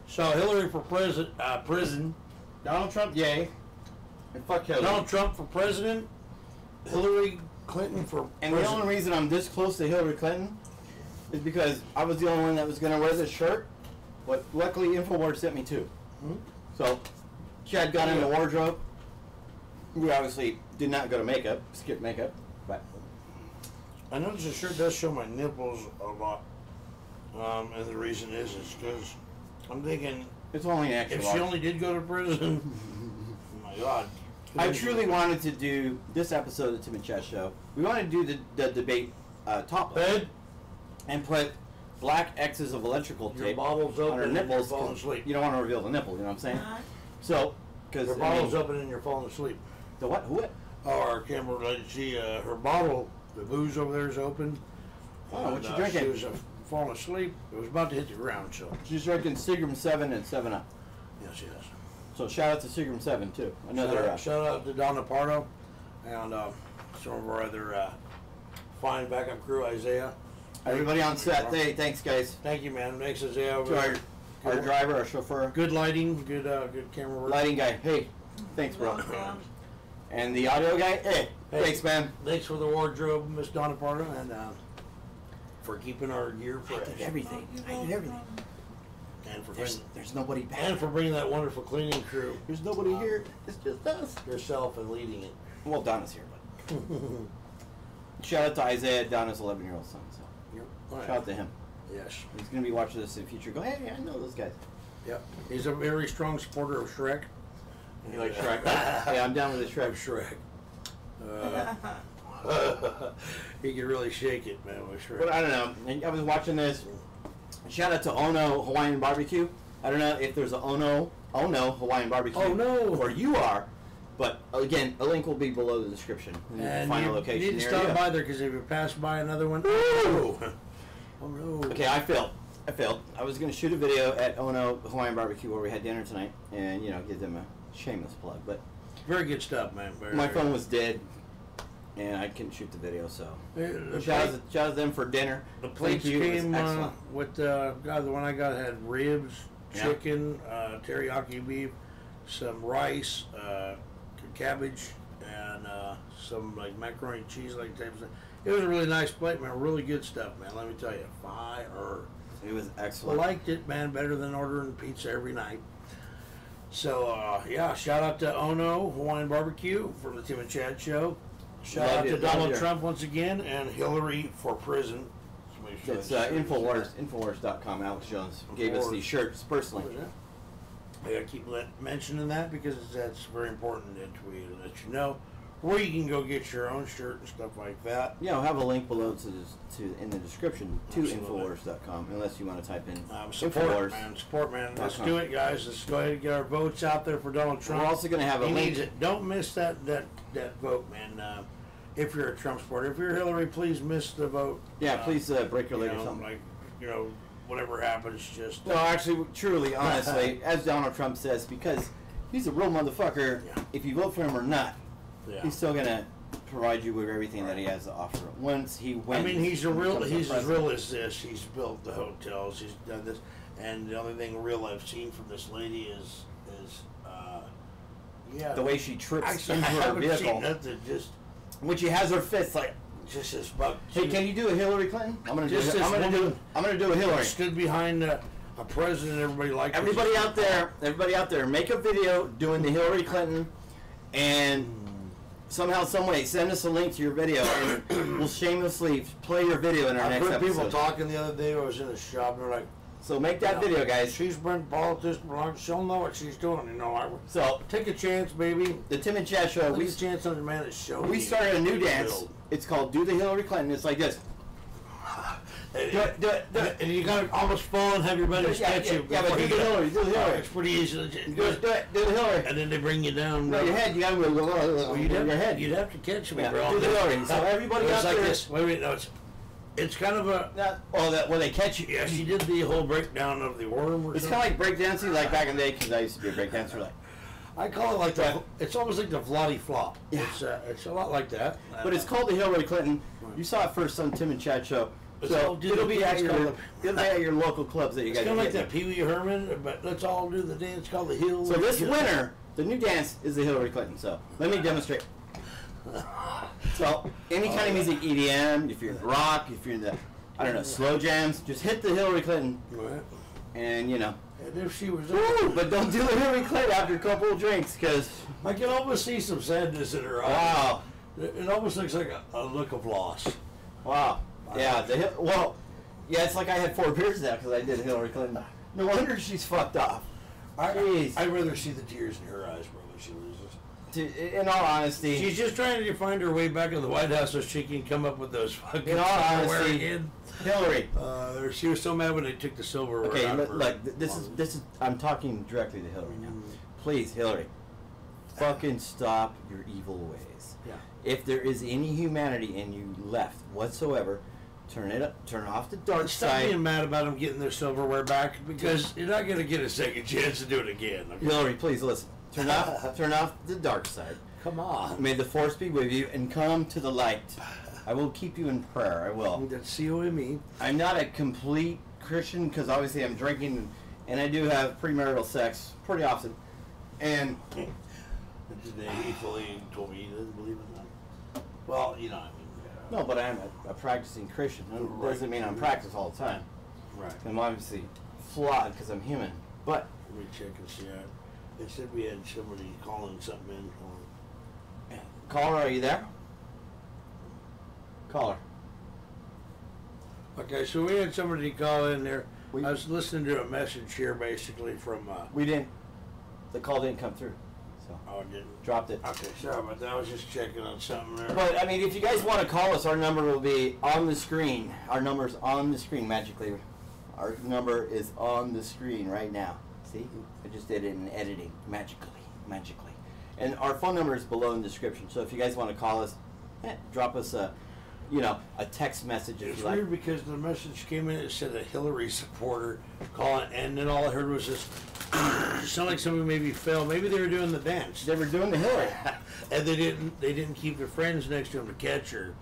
S2: So Hillary for prison.
S1: Donald Trump, yay. And fuck Hillary.
S2: Donald Trump for president. Hillary Clinton for
S1: And
S2: president.
S1: the only reason I'm this close to Hillary Clinton is because I was the only one that was going to wear this shirt. But luckily, InfoWars sent me two.
S2: Hmm?
S1: So, Chad got in the wardrobe. We obviously did not go to makeup, skip makeup. But
S2: I noticed the shirt does show my nipples a lot. And the reason is because I'm thinking
S1: it's only an extra
S2: if
S1: large.
S2: she only did go to prison, oh my God.
S1: I truly wanted to do this episode of the Tim and Chad Show. We wanted to do the debate topless and put black X's of electrical
S2: Your
S1: tape
S2: bottle's
S1: on
S2: open
S1: her
S2: and
S1: nipples.
S2: you're falling asleep.
S1: You don't want to reveal the nipple, you know what I'm saying? So, because
S2: Your bottle's open and you're falling asleep.
S1: the what? Who it?
S2: Oh, our camera lady, she, her bottle, the booze over there is open.
S1: Oh, what you
S2: And,
S1: drinking?
S2: She was falling asleep. It was about to hit the ground, so.
S1: She's drinking Seagram 7 and 7 Up.
S2: Yes, yes.
S1: So shout out to Seagram 7 too. Another.
S2: Shout out to Donna Pardo and some of our other fine backup crew, Isaiah.
S1: Everybody on set. Hey, thanks guys.
S2: Thank you, man. Thanks, Isaiah.
S1: To our driver, our chauffeur,
S2: Good lighting, good camera work.
S1: lighting guy. Hey, thanks, bro. And the audio guy. Hey, thanks, man.
S2: Thanks for the wardrobe, Miss Donna Pardo, and for keeping our gear fresh.
S1: I did everything.
S2: And for
S1: There's nobody back.
S2: and for bringing that wonderful cleaning crew.
S1: There's nobody here. It's just us.
S2: Yourself and leading it.
S1: Well, Donna's here, but shout out to Isaiah, Donna's 11-year-old son. So shout out to him.
S2: Yes.
S1: He's gonna be watching this in the future. Go, hey, I know those guys.
S2: Yep. He's a very strong supporter of Shrek.
S1: You like Shrek? Yeah, I'm down with the Shrek.
S2: Shrek. He can really shake it, man, with Shrek.
S1: But I don't know. I was watching this. Shout out to Ono Hawaiian Barbecue. I don't know if there's a Ono Hawaiian Barbecue.
S2: Oh, no.
S1: Where you are. But again, a link will be below the description.
S2: And
S1: Final
S2: you
S1: location.
S2: need to
S1: There
S2: stop
S1: you go.
S2: by there because if you pass by another one, oh no.
S1: Okay, I failed. I was going to shoot a video at Ono Hawaiian Barbecue where we had dinner tonight, and give them a shameless plug. But
S2: Very good stuff, man.
S1: my phone was dead, and I couldn't shoot the video. So
S2: The
S1: shout out to them for dinner.
S2: The plates
S1: Thank you. It was
S2: came
S1: excellent.
S2: with the one I got had ribs,
S1: Yeah.
S2: chicken, teriyaki beef, some rice, cabbage, and some like macaroni and cheese like type of thing. It was a really nice plate, man. Really good stuff, man. Let me tell you, fire.
S1: It was
S2: I
S1: excellent.
S2: liked it, man. Better than ordering pizza every night. So yeah, shout out to Ono Hawaiian Barbecue from the Tim and Chad Show. Shout
S1: Love
S2: out
S1: you,
S2: to
S1: love
S2: Donald
S1: you.
S2: Trump once again and Hillary for prison.
S1: It's Infowars.com. Alex Jones gave us these shirts personally.
S2: I gotta keep mentioning that because that's very important that we let you know where you can go get your own shirt and stuff like that.
S1: I'll have a link below to in the description to
S2: Absolutely.
S1: Infowars.com unless you want to type in
S2: Support, man. Support, man. Let's do it, guys. Let's go ahead and get our votes out there for Donald Trump.
S1: We're also going to have a
S2: He
S1: link.
S2: needs it. Don't miss that vote, man. If you're a Trump supporter, if you're Hillary, please miss the vote.
S1: Yeah, please break your leg or something.
S2: Like whatever happens, just
S1: No, actually, truly, honestly, as Donald Trump says, because he's a real motherfucker,
S2: Yeah.
S1: if you vote for him or not,
S2: yeah.
S1: he's still going to provide you with everything that he has to offer once he wins.
S2: I mean, he's
S1: and becomes the
S2: as
S1: president.
S2: real as this. He's built the hotels. He's done this, and the only thing real I've seen from this lady is
S1: The way she trips
S2: Actually,
S1: into
S2: I
S1: her
S2: haven't
S1: vehicle.
S2: seen nothing.
S1: When she has her fists like,
S2: Just this bug.
S1: hey, can you do a Hillary Clinton? I'm gonna
S2: Just
S1: do.
S2: this
S1: I'm gonna do.
S2: woman-
S1: I'm gonna do a Hillary.
S2: Stood behind a president everybody liked.
S1: Everybody out there, make a video doing the Hillary Clinton, and somehow, some way, send us a link to your video, and we'll shamelessly play your video in our
S2: I've
S1: next
S2: heard
S1: episode.
S2: people talking the other day. I was in a shop and they're like,
S1: So make that video, guys.
S2: She's been politics, she'll know what she's doing.
S1: So
S2: Take a chance, baby.
S1: the Tim and Chad Show.
S2: Take a chance on the man that showed.
S1: We started a new dance. It's called Do the Hillary Clinton. It's like this. Do it.
S2: And you gotta almost fall and have your buddy catch you.
S1: Yeah, but do the Hillary. Do the Hillary.
S2: It's pretty easy.
S1: Do it. Do the Hillary.
S2: And then they bring you down.
S1: No, your head. You gotta move your head.
S2: You'd have to catch me,
S1: Yeah,
S2: bro.
S1: do the Hillary. So everybody
S2: It's
S1: out
S2: like
S1: there.
S2: this. Wait, no, it's kind of a.
S1: When they catch you.
S2: Yeah, she did the whole breakdown of the worm. Or
S1: It's
S2: something.
S1: kind of like breakdancing, like back in the day, because I used to be a breakdancer. Like,
S2: I call it like the. It's almost like the Vladdy Flop.
S1: Yeah.
S2: It's a lot like that.
S1: but it's called the Hillary Clinton. You saw it first on Tim and Chad Show. So it'll be at your local clubs that you guys.
S2: It's kind of like that Pee Wee Herman, but let's all do the dance called the Hill.
S1: So this winter, the new dance is the Hillary Clinton. So let me demonstrate. So any kind of music, EDM, if you're in rock, if you're in the, I don't know, slow jams, just hit the Hillary Clinton.
S2: Right.
S1: And you know.
S2: And if she was,
S1: but don't do the Hillary Clinton after a couple of drinks, because
S2: I can almost see some sadness in her eyes.
S1: Wow.
S2: It almost looks like a look of loss.
S1: Wow. Yeah. Yeah. It's like I had 4 beers now because I did Hillary Clinton. No wonder she's fucked off.
S2: I'd rather see the tears in her eyes, bro, when she loses.
S1: In all honesty,
S2: she's just trying to find her way back in the White House so she can come up with those fucking.
S1: In all honesty,
S2: again.
S1: Hillary.
S2: She was so mad when they took the silverware.
S1: Okay, look, this is. I'm talking directly to Hillary now. Please, Hillary, fucking stop your evil ways.
S2: Yeah.
S1: If there is any humanity in you left whatsoever, turn it up. Turn off the dark
S2: Stop
S1: side.
S2: being mad about them getting their silverware back because you're not going to get a second chance to do it again. Okay?
S1: Hillary, please listen. Turn off the dark side.
S2: Come on.
S1: May the force be with you and come to the light. I will keep you in prayer. I will.
S2: That's COME.
S1: I'm not a complete Christian because obviously I'm drinking and I do have premarital sex pretty often. And
S2: Today he fully told me he doesn't believe in that. Well, you know, I mean.
S1: No, but I am a practicing Christian. It doesn't mean I'm practiced all the time.
S2: Right.
S1: I'm obviously flawed because I'm human. But
S2: let me check and see. They said we had somebody calling something in.
S1: Caller, are you there? Caller.
S2: Okay, so we had somebody call in there. I was listening to a message here, basically from.
S1: We didn't. The call didn't come through. So.
S2: Oh, it didn't.
S1: Dropped it.
S2: Okay, sorry about that. I was just checking on something there.
S1: But I mean, if you guys want to call us, our number will be on the screen. Our number's on the screen magically. Our number is on the screen right now. See, I just did it in editing magically. And our phone number is below in the description. So if you guys want to call us, drop us a text message if
S2: it's
S1: you like.
S2: weird because the message came in. It said a Hillary supporter calling, and then all I heard was this. Sound like somebody maybe fell. Maybe they were doing the dance.
S1: They were doing the Hillary,
S2: and they didn't keep their friends next to them to catch her.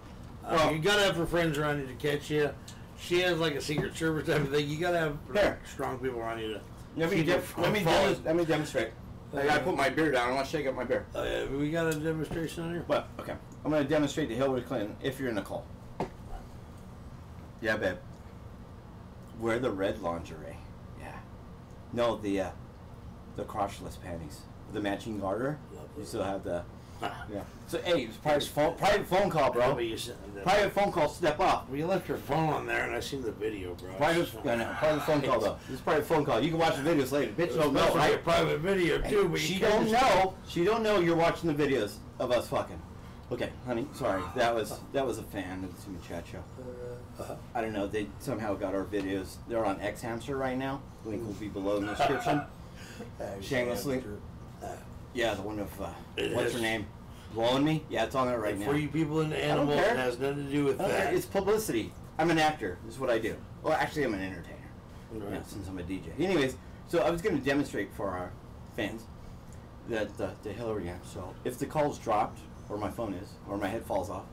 S1: Well,
S2: you gotta have her friends around you to catch you. She has like a Secret Service type of thing. You gotta have strong people around you to.
S1: Let me demonstrate. I gotta put my beer down. I want to shake up my beer.
S2: We got a demonstration on here.
S1: But okay, I'm gonna demonstrate to Hillary Clinton if you're in a call. Yeah, babe. Wear the red lingerie. Yeah. No, the crotchless panties, the matching garter. You still have the. Yeah. So hey, it's private phone call, bro. Private phone call. Step up.
S2: We left her phone on there, and I seen the video, bro.
S1: Private phone call though. This is private phone call. You can watch the videos later. Bitch don't know, right?
S2: A private video too, but
S1: she don't know. She don't know you're watching the videos of us fucking. Okay, honey. Sorry, that was a fan of the Sumo Chat Show. I don't know. They somehow got our videos. They're on X Hamster right now. Link will be below in the description. Shamelessly. Yeah, the one of what's her name? Blowing me? Yeah, it's on there right now.
S2: For you people in the animals, it has nothing to do with that.
S1: It's publicity. I'm an actor. This is what I do. Well, actually, I'm an entertainer.
S2: Right.
S1: Yeah, since I'm a DJ. Anyways, so I was going to demonstrate for our fans that the Hillary app. So if the call's dropped, or my phone is, or my head falls off,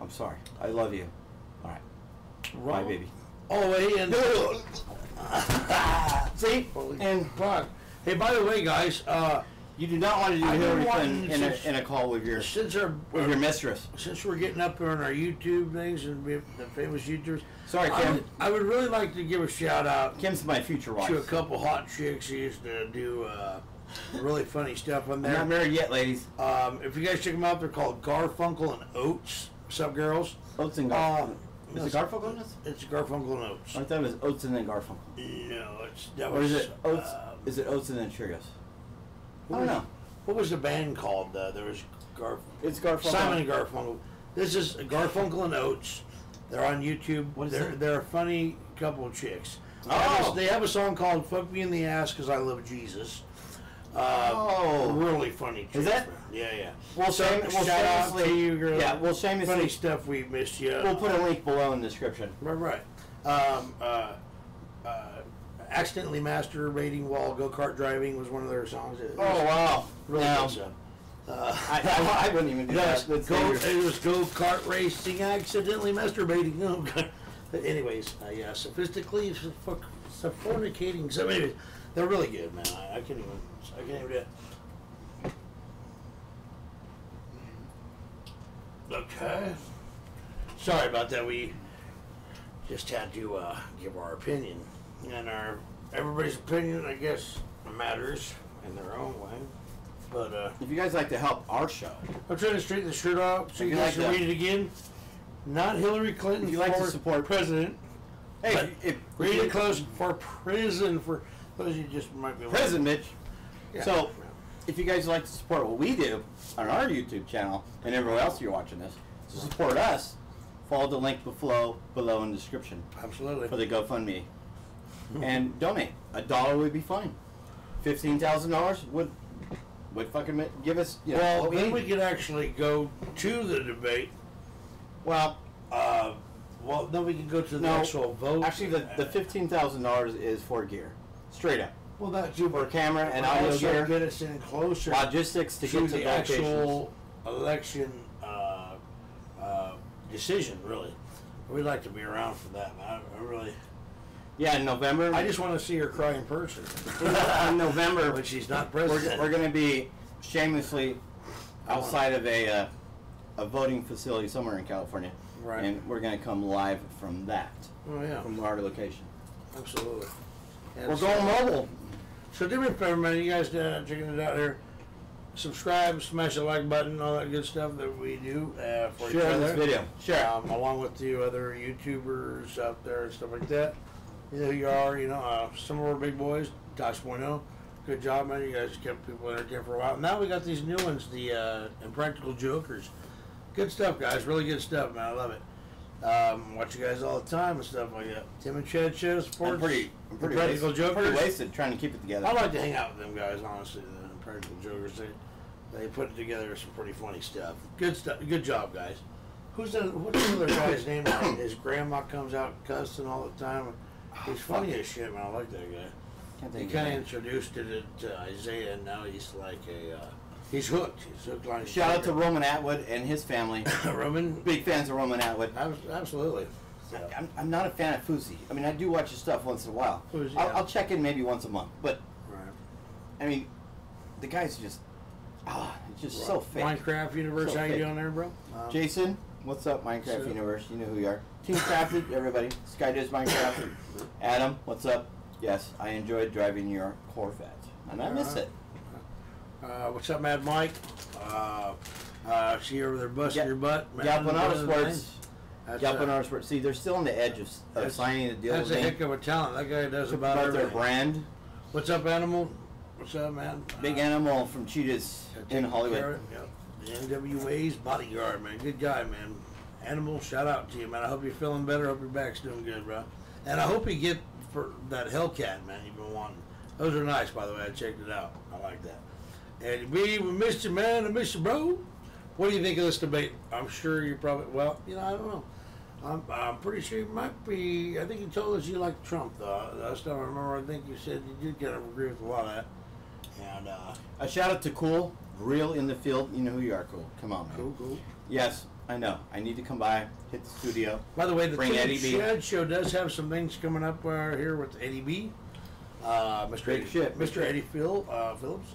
S1: I'm sorry. I love you. All right. Bye, baby.
S2: Oh, hey, and
S1: see, and
S2: fuck. Hey, by the way, guys,
S1: you do not want to do Hillary Clinton in a call with your mistress.
S2: Since we're getting up there on our YouTube things and the famous YouTubers.
S1: Sorry, Kim.
S2: I would really like to give a shout out.
S1: Kim's my future wife.
S2: To a couple hot chicks who used to do really funny stuff on there.
S1: I'm not married yet, ladies.
S2: If you guys check them out, they're called Garfunkel and Oates. What's up, girls?
S1: Oates and Garfunkel. Is it Garfunkel in this?
S2: It's Garfunkel and Oates.
S1: I thought it was Oates and then Garfunkel.
S2: No,
S1: or is it Oates? Is it Oates and then Cheerios? I don't know.
S2: What was the band called? There was
S1: It's Garfunkel.
S2: Simon and Garfunkel. This is Garfunkel and Oates. They're on YouTube. They're a funny couple of chicks. They have a song called "Fuck Me in the Ass" because I love Jesus. Really funny chicks.
S1: Is that?
S2: Yeah.
S1: We'll
S2: shout out to you, girl.
S1: Yeah, we'll shamelessly.
S2: Funny stuff we missed you.
S1: We'll put a link below in the description.
S2: Right. Accidentally masturbating while go-kart driving was one of their songs.
S1: Wow.
S2: Really good stuff.
S1: I wouldn't even do that.
S2: It was go-kart racing, accidentally masturbating. Oh, God. But anyways, yeah, sophistically fornicating. So anyways, they're really good, man. I can't even do it. Okay. Sorry about that. We just had to give our opinion, and everybody's opinion, I guess, matters in their own way. But
S1: if you guys like to help our show,
S2: I'm trying to straighten the shirt off so you guys can read it again. Not Hillary Clinton.
S1: If you like to support
S2: president,
S1: hey,
S2: read it close for prison for those you just might be
S1: prison, Mitch.
S2: Yeah.
S1: So, if you guys like to support what we do on our YouTube channel and everywhere else you're watching this, to support us, follow the link below in the description.
S2: Absolutely.
S1: For the GoFundMe, and donate. $1 would be fine. $15,000 would fucking give us. You know,
S2: well, then we could actually go to the debate.
S1: Well,
S2: then we can go to the actual vote.
S1: Actually, the $15,000 is for gear, straight up.
S2: Well, that's for
S1: for camera and audio gear.
S2: Get us in closer.
S1: Logistics to get to
S2: the actual election decision. Really, we'd like to be around for that, man. I really.
S1: Yeah, in November.
S2: I just want to see her cry in person.
S1: In November,
S2: but she's not president.
S1: We're going to be shamelessly outside of a voting facility somewhere in California,
S2: right?
S1: And we're going to come live from that.
S2: Oh yeah,
S1: from our location.
S2: Absolutely. And
S1: we're going mobile.
S2: So do me a favor, man. You guys checking it out here. Subscribe, smash the like button, all that good stuff that we do for each other.
S1: Share this video. Share.
S2: Along with the other YouTubers out there and stuff like that. You know who you are. You know some of our big boys. Tosh.0. Good job, man. You guys kept people entertained for a while. Now we got these new ones, the Impractical Jokers. Good stuff, guys. Really good stuff, man. I love it. Watch you guys all the time and stuff like that. Tim and Chad show sports.
S1: I'm pretty
S2: Impractical Jokers.
S1: Pretty wasted trying to keep it together.
S2: I like to hang out with them guys, honestly. The Impractical Jokers. They put together some pretty funny stuff. Good stuff. Good job, guys. What's the other guy's name? His grandma comes out cussing all the time. He's funny as shit, man. I like that guy. He kind of introduced it to Isaiah, and now he's like he's hooked. He's hooked line.
S1: Shout out to Roman Atwood and his family.
S2: Roman,
S1: big fans of Roman Atwood.
S2: Absolutely.
S1: So. I'm not a fan of Fousey. I mean, I do watch his stuff once in a while. I'll check in maybe once a month, but I mean, the guy's just it's just so fake.
S2: Minecraft Universe, so how you doing there, bro?
S1: Jason, what's up, Minecraft Universe? You know who you are. Team Crafted, everybody. Sky does Minecraft. Adam, what's up? Yes, I enjoyed driving your Corvette, and I miss it.
S2: What's up, Mad Mike? See you over there busting your butt.
S1: Galpin Autosports. Galpin Autosports. See, they're still on the edge of signing the deal.
S2: That's a heck of a talent. That guy does about everything.
S1: Their brand.
S2: What's up, Animal? What's up, man?
S1: Big Animal from Cheetahs in Hollywood.
S2: The NWA's bodyguard, man. Good guy, man. Animal, shout out to you, man. I hope you're feeling better. I hope your back's doing good, bro. And I hope you get for that Hellcat, man, you've been wanting. Those are nice, by the way. I checked it out. I like that. And we missed you, man. I missed you, bro. What do you think of this debate? I'm sure you're probably, well, you know, I don't know. I'm pretty sure you might be, I think you told us you like Trump, though. Last time I remember, I think you said you did kind of agree with a lot of that. And
S1: a shout out to Cool, Real in the Field. You know who you are, Cool. Come on, man.
S2: Cool.
S1: Yes, I know. I need to come by, hit the studio.
S2: By the way, the
S1: Eddie B.
S2: Chad show does have some things coming up here with Eddie B. Mr. Eddie Phillips.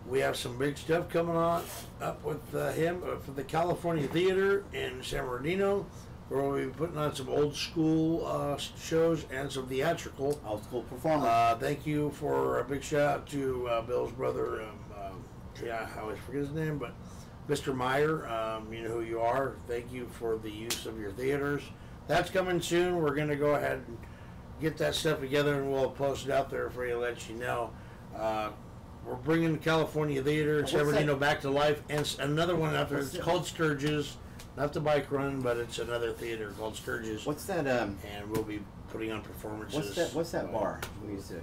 S2: We have some big stuff coming on up with him for the California Theater in San Bernardino, where we'll be putting on some old school shows and some theatrical.
S1: Old school performers.
S2: Thank you for a big shout out to Bill's brother. I always forget his name, but Mr. Meyer, you know who you are. Thank you for the use of your theaters. That's coming soon. We're going to go ahead and get that stuff together, and we'll post it out there for you to let you know. We're bringing the California Theater in San Bernardino back to life, and another one out there. It's called Sturgis. Not the bike run, but it's another theater called Sturgis.
S1: What's that?
S2: And we'll be putting on performances.
S1: What's that bar we used to?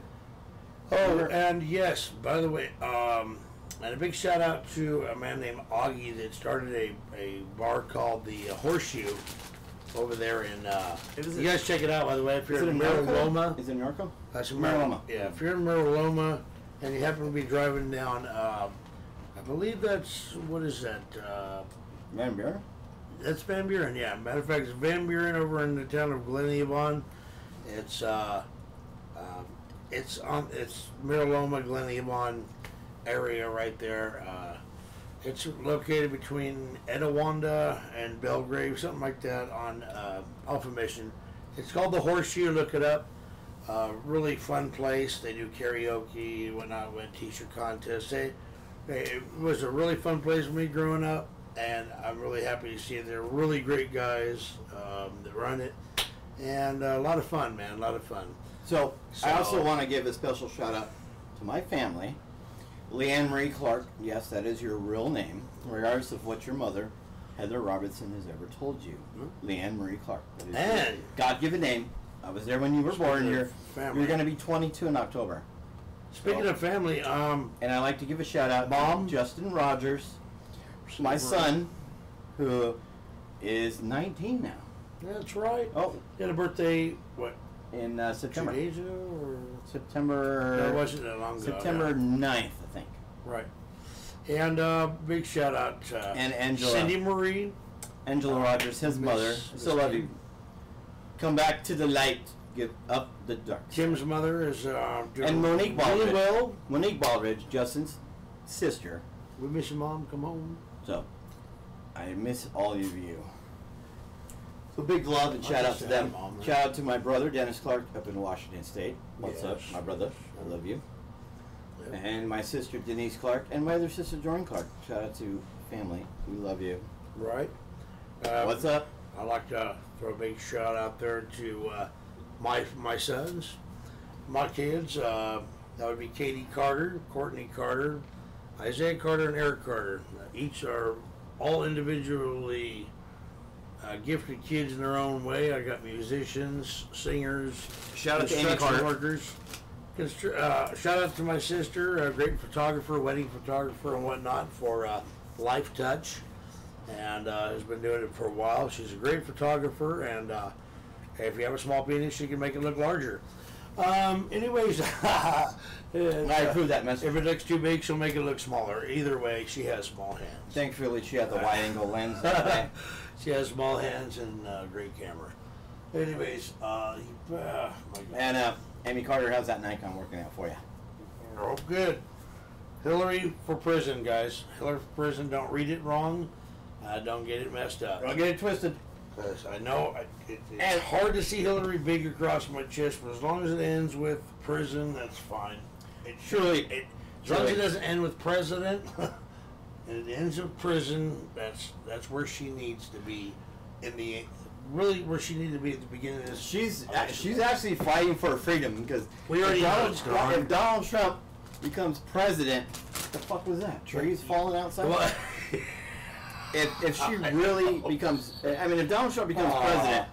S2: Oh, and yes, by the way, and a big shout out to a man named Augie that started a bar called the Horseshoe over there in. You guys check it out, by the way. If you're in Mariloma,
S1: is it Norco?
S2: That's in Mariloma. Yeah, if you're in Mariloma and you happen to be driving down, I believe that's what is that?
S1: Madam Beer?
S2: That's Van Buren, yeah. Matter of fact, it's Van Buren over in the town of Glen Avon. It's Miraloma, Glen Avon area right there. It's located between Etowanda and Belgrave, something like that, on off of Mission. It's called the Horseshoe. Look it up. Really fun place. They do karaoke, whatnot, win t-shirt contests. It was a really fun place for me growing up, and I'm really happy to see it. They're really great guys that run it, and a lot of fun, man, a lot of fun.
S1: So I also want to give a special shout out to my family. Leanne Marie Clark, yes, that is your real name, regardless of what your mother, Heather Robertson, has ever told you. Leanne Marie Clark. That is
S2: And
S1: your God-given name. I was there when you were born. You're going to be 22 in October.
S2: Speaking of family,
S1: and I'd like to give a shout out
S2: Mom,
S1: to Justin Rogers, my son, who is 19 now.
S2: That's right.
S1: Oh,
S2: he had a birthday, what?
S1: In September.
S2: 2 days ago, or
S1: September.
S2: no, it wasn't that long ago.
S1: September 9th, I think.
S2: Right. And big shout out to
S1: And Angela.
S2: Cindy Marie.
S1: Angela Rogers, his mother. Still love you. Come back to the light. Give up the dark.
S2: Tim's mother is doing
S1: And Monique Baldridge.
S2: really well.
S1: Monique Baldridge, Justin's sister.
S2: We miss your mom. Come home.
S1: So, I miss all of you. So big love and shout out to them.
S2: Mom,
S1: Shout out to my brother, Dennis Clark, up in Washington State. What's up, my brother? I love you.
S2: Yep.
S1: And my sister, Denise Clark, and my other sister, Jordan Clark. Shout out to family. We love you.
S2: Right.
S1: What's up?
S2: I'd like to throw a big shout out there to my sons, my kids. That would be Katie Carter, Courtney Carter, Isaiah Carter, and Eric Carter. Each are all individually gifted kids in their own way. I got musicians, singers,
S1: Shout out to Amy
S2: construction
S1: Carter.
S2: workers. Shout out to my sister, a great photographer, wedding photographer, and whatnot for Life Touch, and has been doing it for a while. She's a great photographer, and if you have a small penis, she can make it look larger. Anyways,
S1: I approve that message.
S2: if it looks too big, she'll make it look smaller. Either way, she has small hands.
S1: Thankfully, she had the wide-angle lens that day.
S2: She has small hands and a great camera. Anyways, my God.
S1: And Amy Carter, how's that Nikon working out for you?
S2: Oh, good. Hillary for prison, guys. Hillary for prison. Don't read it wrong. Don't get it messed up.
S1: Don't get it twisted.
S2: Because I know it's hard to see Hillary big across my chest, but as long as it ends with prison, that's fine. As long as it doesn't end with president, and it ends with prison, that's where she needs to be. Really where she needed to be at the beginning of this.
S1: She's actually fighting for freedom because
S2: We already know it's gone.
S1: if Donald Trump becomes president, what the fuck was that? Trees falling outside?
S2: Well,
S1: If she really becomes, if Donald Trump becomes president,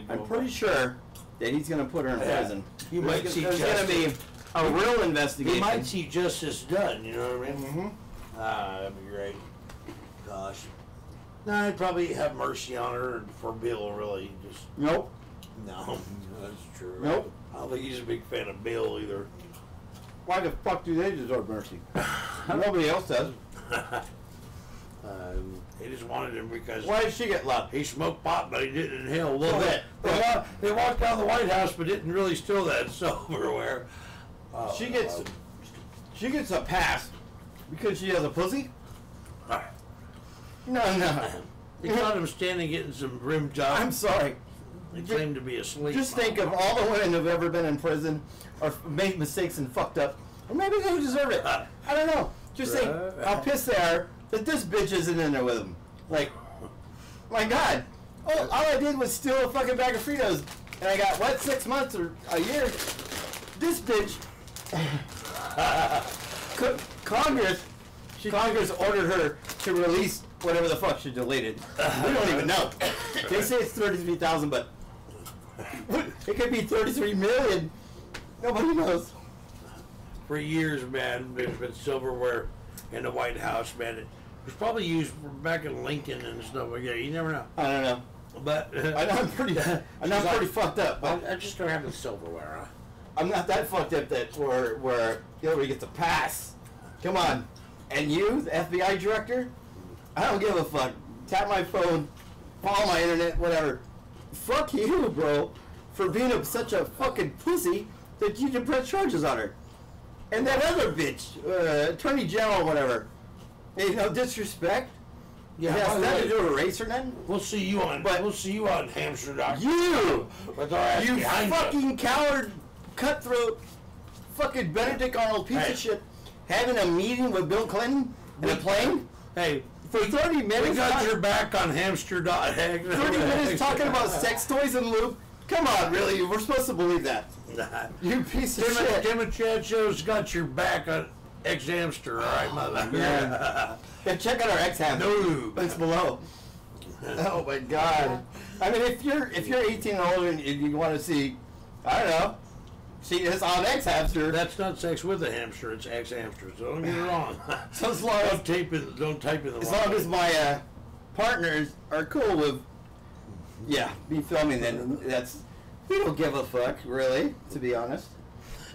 S1: I'm pretty sure that he's going to put her in prison. There's going to be a real investigation.
S2: We might see justice done, you know what I mean?
S1: Mm-hmm.
S2: That'd be great. Gosh. No, I'd probably have mercy on her for Bill, really. Just
S1: Nope.
S2: no, that's true.
S1: Nope.
S2: I don't think he's a big fan of Bill either.
S1: Why the fuck do they deserve mercy? Nobody else does.
S2: They just wanted him because
S1: Why did she get love?
S2: he smoked pot, but he didn't inhale a little
S1: Okay.
S2: bit. They walked down the White House, but didn't really steal that silverware.
S1: She gets a pass because she has a pussy? No.
S2: They caught him standing getting some rim job.
S1: I'm sorry.
S2: They claimed to be asleep.
S1: Just think of all the women who've ever been in prison or made mistakes and fucked up. Or maybe they deserve it. I don't know. Just think how pissed they are that this bitch isn't in there with them. Like, my God. All I did was steal a fucking bag of Fritos. And I got, 6 months or a year? This bitch. Congress ordered her to release whatever the fuck she deleted. We don't even know. They say it's 33,000, but it could be 33 million. Nobody knows.
S2: For years, man, there's been silverware in the White House, man. It was probably used back in Lincoln and stuff like that. You never know.
S1: I don't know.
S2: But
S1: I know I'm pretty fucked up. But
S2: I just don't have the silverware, huh?
S1: I'm not that fucked up that where Hillary gets a pass. Come on. And you, the FBI director, I don't give a fuck. Tap my phone follow my internet, whatever. Fuck you, bro, for being such a fucking pussy that you can press charges on her. And that other bitch, Attorney General, whatever. You know, disrespect.
S2: Yeah,
S1: it has nothing to do with race or nothing.
S2: We'll see you on. We'll see you on Hamster.com.
S1: You
S2: fucking
S1: fucking coward, cutthroat, fucking Benedict Arnold piece of shit, having a meeting with Bill Clinton in a plane.
S2: Hey,
S1: for 30 minutes.
S2: We got your back on Hamster.com.
S1: 30 minutes talking about sex toys and lube. Come on, really? We're supposed to believe that? You piece of shit.
S2: Tim and Chad Show's got your back on X-Hamster, all right, mother?
S1: Yeah. Yeah, check out our X-Hamster.
S2: No lube.
S1: It's below. Oh my God. I mean, if you're 18 and older and you want to see, I don't know, see this on X-Hamster.
S2: That's not sex with a hamster. It's X-Hamster. So don't get it wrong.
S1: So as long as
S2: don't type in the.
S1: As long as my partners are cool with, me filming, then we don't give a fuck, really, to be honest.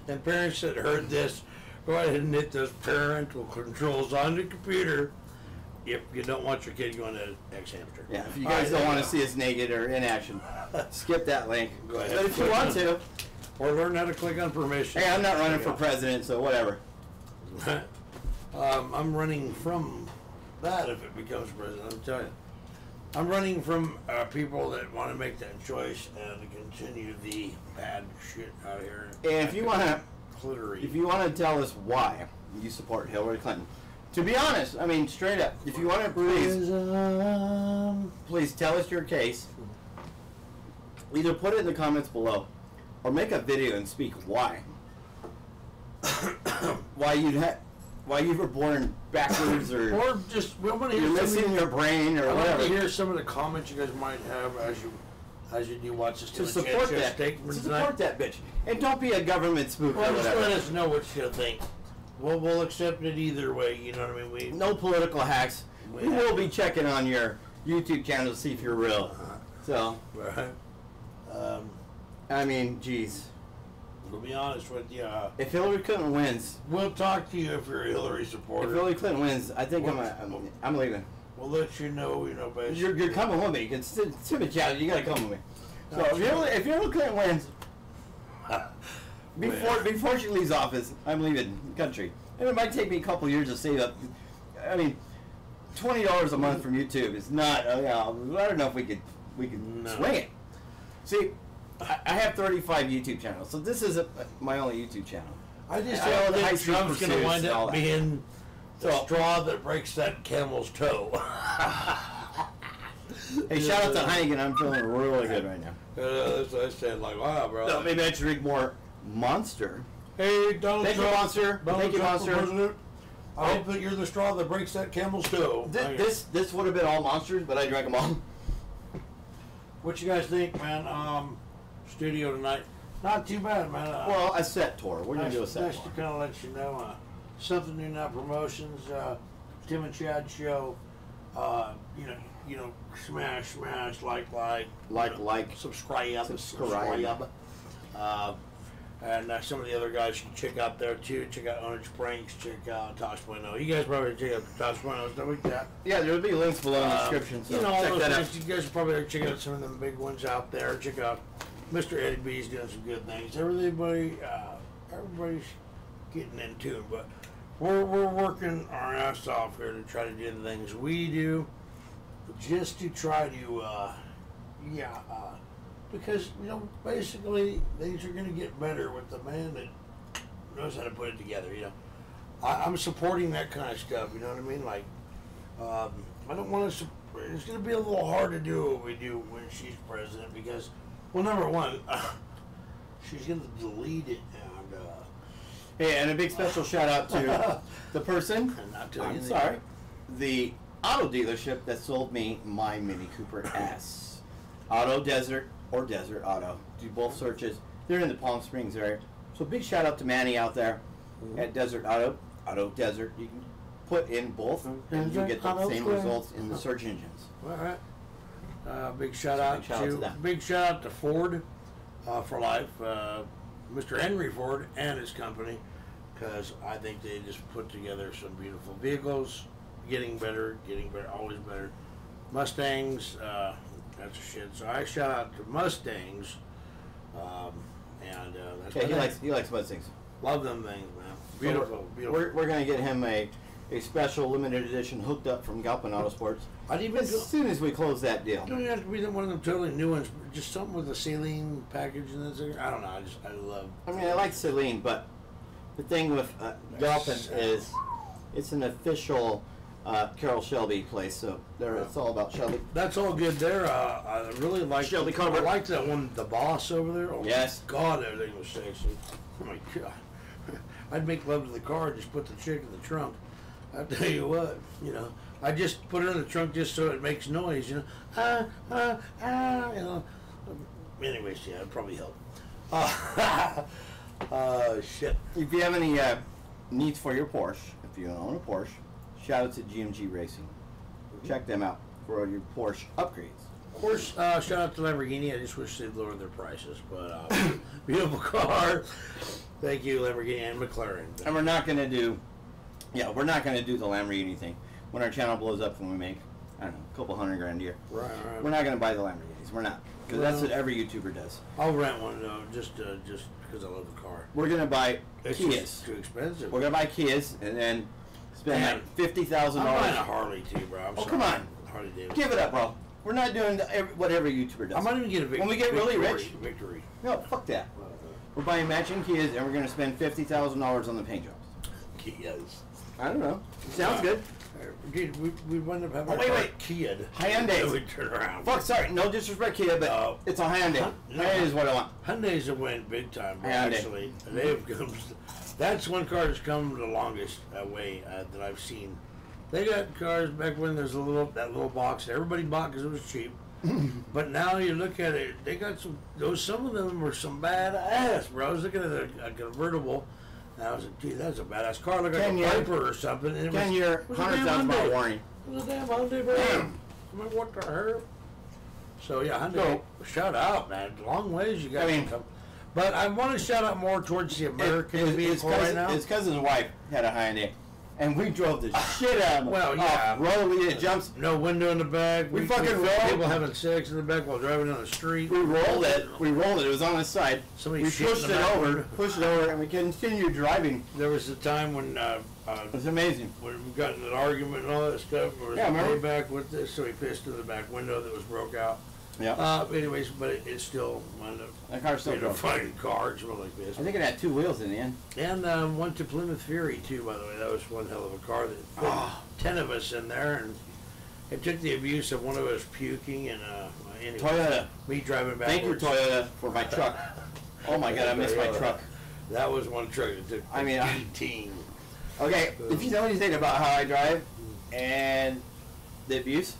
S2: And parents that heard this, go ahead and hit those parental controls on the computer if you don't want your kid going to X-Hamster.
S1: Yeah, if you guys don't want to see us naked or in action, skip that link.
S2: Go ahead.
S1: But if you want to,
S2: or learn how to click on permission.
S1: Hey, I'm not running for president, so whatever.
S2: I'm running from that if it becomes president, I'll tell you. I'm running from people that want to make that choice and continue the bad shit out here.
S1: And if you want to tell us why you support Hillary Clinton, to be honest, I mean straight up, if you want to please tell us your case. Either put it in the comments below, or make a video and speak why. Why you were born backwards, or
S2: just we want to
S1: you're missing your brain, or whatever.
S2: I want to hear some of the comments you guys might have as you do watch this.
S1: To support that bitch, and don't be a government spook.
S2: Well, just let us know what you think. We'll accept it either way. You know what I mean?
S1: No political hacks. We will be checking on your YouTube channel to see if you're real. So,
S2: right.
S1: I mean, geez.
S2: To be honest with you,
S1: if Hillary Clinton wins,
S2: we'll talk to you if you're a Hillary supporter.
S1: If Hillary Clinton wins, I think I'm leaving.
S2: We'll let you know, basically.
S1: You're coming with me. You can Tim and Chad, you gotta come with me. So if Hillary Clinton wins, before she leaves office, I'm leaving the country. And it might take me a couple years to save up. I mean, $20 a month from YouTube is not. I don't know if we could swing it. See. I have 35 YouTube channels, so this is my only YouTube channel.
S2: I just know that Trump's going to wind up being the straw that breaks that camel's toe.
S1: Hey, shout out to Heineken. I'm feeling really good right now.
S2: That's what I said, like, wow, bro.
S1: No, maybe I should drink more Monster.
S2: Hey, Donald Trump.
S1: Thank you, Monster. Thank you, Monster.
S2: President. I hope that you're the straw that breaks that camel's toe.
S1: This would have been all Monsters, but I drank them all.
S2: What you guys think, man? Studio tonight, not too bad, man.
S1: Well, a set tour. We're gonna do a set tour.
S2: Just to kind of let you know, Something New Now Promotions, Tim and Chad Show. You know, smash, like, subscribe. And some of the other guys you can check out there too. Check out Orange Springs. Check out Tosh Bueno. You guys probably check out Tosh Bueno, stuff like that.
S1: Yeah, there'll be links below in the description. So
S2: all
S1: check
S2: those
S1: that
S2: things. You guys probably check out some of them big ones out there. Check out Mr. Eddie B's doing some good things. Everybody's getting into it, but we're working our ass off here to try to do the things we do, just to try to, because basically things are going to get better with the man that knows how to put it together. I'm supporting that kind of stuff. You know what I mean? Like, I don't want to. It's going to be a little hard to do what we do when she's president because. Well, number one, she's going to delete it,
S1: and a big special shout out to the person. I'm sorry, the auto dealership that sold me my Mini Cooper S. Auto Desert or Desert Auto. Do both searches. They're in the Palm Springs area. So big shout out to Manny out there at Desert Auto Desert. You can put in both, and you get the same results in the search engines.
S2: All right. Big shout out to Ford for life, Mr. Henry Ford and his company, because I think they just put together some beautiful vehicles, getting better, always better. Mustangs, That's a shit. So I shout out to Mustangs, that's
S1: Okay, he likes Mustangs.
S2: Love them things, man. Beautiful,
S1: so
S2: beautiful.
S1: We're gonna get him a special limited edition hooked up from Galpin Autosports. As soon as we close that deal.
S2: Don't have to be one of them totally new ones. Just something with a saline package in this. I don't know. I love.
S1: I mean, I like saline, but the thing with Galpin is it's an official Carroll Shelby place, so it's all about Shelby.
S2: That's all good there. I really like
S1: Shelby
S2: I
S1: Carver.
S2: liked that one, the boss over there. Oh
S1: Yes.
S2: My God, everything was sexy. Oh my God. I'd make love to the car and just put the chick in the trunk. I tell you what, I just put her in the trunk just so it makes noise, Anyways, yeah, it'd probably help. Shit.
S1: If you have any needs for your Porsche, if you own a Porsche, shout out to GMG Racing. Check them out for your Porsche upgrades.
S2: Of course, shout out to Lamborghini. I just wish they'd lower their prices, but beautiful car. Thank you, Lamborghini and McLaren.
S1: And we're not gonna do the Lamborghini thing. When our channel blows up and we make, I don't know, a couple $100,000 a year.
S2: Right.
S1: We're not gonna buy the Lamborghinis. We're not, because that's what every YouTuber does.
S2: I'll rent one though, just because I love the car.
S1: We're gonna buy
S2: It's
S1: Kias.
S2: just too expensive.
S1: We're gonna buy Kias and then spend like $50,000.
S2: I'm buying a Harley too, bro. I'm sorry.
S1: Come on.
S2: Harley Davidson.
S1: Give it up, bro. We're not doing what every YouTuber does.
S2: I might even get a Victory.
S1: When we get really rich.
S2: Victory.
S1: No, fuck that. We're buying matching Kias and we're gonna spend $50,000 on the paint jobs.
S2: Kias.
S1: I don't know. Sounds good.
S2: Dude, we wound up having
S1: wait.
S2: Kia.
S1: Hyundai.
S2: We turn around.
S1: Fuck, sorry. No disrespect, Kia, but it's a Hyundai. Hyundai is what I want.
S2: Hyundai's have went big time, bro,
S1: Hyundai.
S2: actually. They've come. That's one car that's come the longest way that I've seen. They got cars back when there's that little box that everybody bought because it was cheap. But now you look at it, they got some of them were some badass, bro. I was looking at a convertible, and I was like, gee, that's a badass car. Look like a Viper or something. And
S1: 10-year, 100,000 mile warranty.
S2: It was a damn Hyundai, bro. I mean, what the hell? So yeah, Hyundai, shout out, man. Long ways you guys come. But I want to shout out more towards the American vehicle right now.
S1: His cousin's wife had a Hyundai, and we drove the shit out of him.
S2: Well, yeah.
S1: Road, we did jumps.
S2: No window in the back.
S1: We fucking rolled.
S2: People having sex in the back while driving down the street.
S1: We rolled it. It was on his side.
S2: Somebody
S1: we pushed it over, and we continued driving.
S2: There was a time when
S1: it was amazing.
S2: When we got in an argument and all that stuff.
S1: Yeah, remember?
S2: Back with this, so he pissed in the back window that was broke out.
S1: Yeah.
S2: Anyways, but it still wound up.
S1: That car still
S2: a fucking car. It's really like this.
S1: I think it had 2 wheels in the end.
S2: And went to Plymouth Fury too, by the way. That was one hell of a car. That put 10 of us in there, and it took the abuse of one of us puking and anyway,
S1: Toyota.
S2: Me driving backwards.
S1: Thank you, Toyota, for my truck. Oh my God, I missed my truck.
S2: That was one truck that took 18.
S1: Okay, if you know anything about how I drive and the abuse,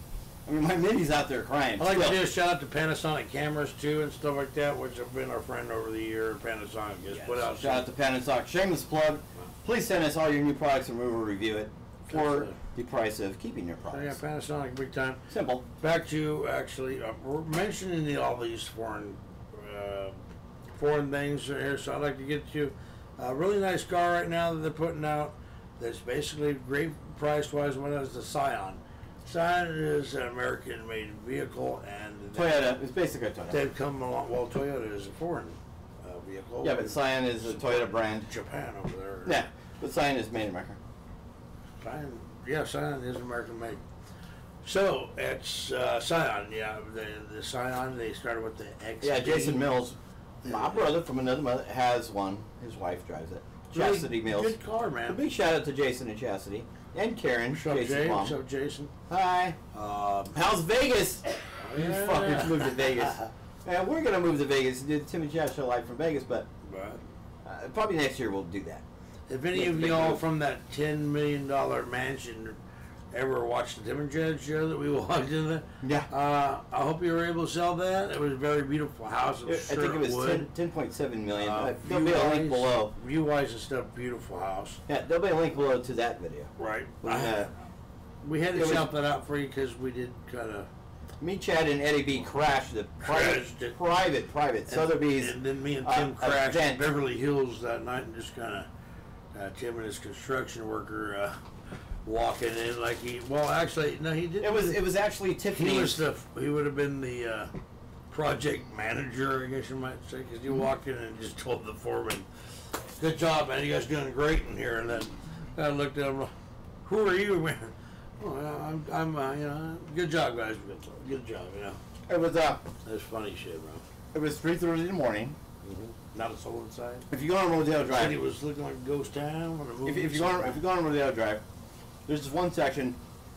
S1: I mean, my Mini's out there crying.
S2: I'd like to do a shout out to Panasonic cameras too and stuff like that, which have been our friend over the year. Panasonic has put out.
S1: Shout out to Panasonic. Shameless plug. Please send us all your new products and we will review it for the price of keeping your products.
S2: Yeah, Panasonic big time.
S1: Simple.
S2: Back to actually, we're mentioning all these foreign things here, so I'd like to get to a really nice car right now that they're putting out. That's basically great price-wise. One is the Scion. Scion is an American-made vehicle, and
S1: Toyota. It's basically a Toyota.
S2: They've come along. Well, Toyota is a foreign vehicle.
S1: Yeah, but Scion is a Toyota brand.
S2: Japan over there.
S1: Yeah, but Scion is made in America.
S2: Scion is American-made. So it's Scion. Yeah, the Scion. They started with the XD.
S1: Yeah, Jason Mills, my brother from another mother, has one. His wife drives it. Chastity Mills.
S2: Good car, man.
S1: A big shout out to Jason and Chastity. And Karen, Jason's mom.
S2: What's up, Jason?
S1: Hi. How's Vegas? You fuckers moved to Vegas. Yeah, we're going to move to Vegas and do the Tim and Chad show live from Vegas, but probably next year we'll do that.
S2: If any of y'all from that $10 million mansion ever watched the Tim and Chad show that we walked in there, I hope you were able to sell that. It was a very beautiful house.
S1: I think it was 10.7 million. There'll be a link below.
S2: View-wise and stuff, beautiful house.
S1: Yeah, there'll be a link below to that video.
S2: Right. We had to shout that out for you because we did kind of.
S1: Me, Chad, and Eddie B crashed the private Sotheby's.
S2: And then me and Tim crashed in Beverly Hills that night and just kind of, Tim and his construction worker walking in like he. Well, actually, no, he didn't.
S1: It was actually Tiffany's.
S2: He would have been the project manager, I guess you might say, because he walked in and just told the foreman, "Good job, man. You guys doing great in here." And then I looked at him. "Who are you, man?" "Oh, I'm you know, good job, guys. Good job, you know."
S1: It was
S2: That's funny shit, bro.
S1: It was 3:30 in the morning.
S2: Not a soul inside.
S1: If you go on Rodeo
S2: Said
S1: Drive,
S2: he was looking like a ghost town.
S1: if you go on Rodeo Drive, there's this one section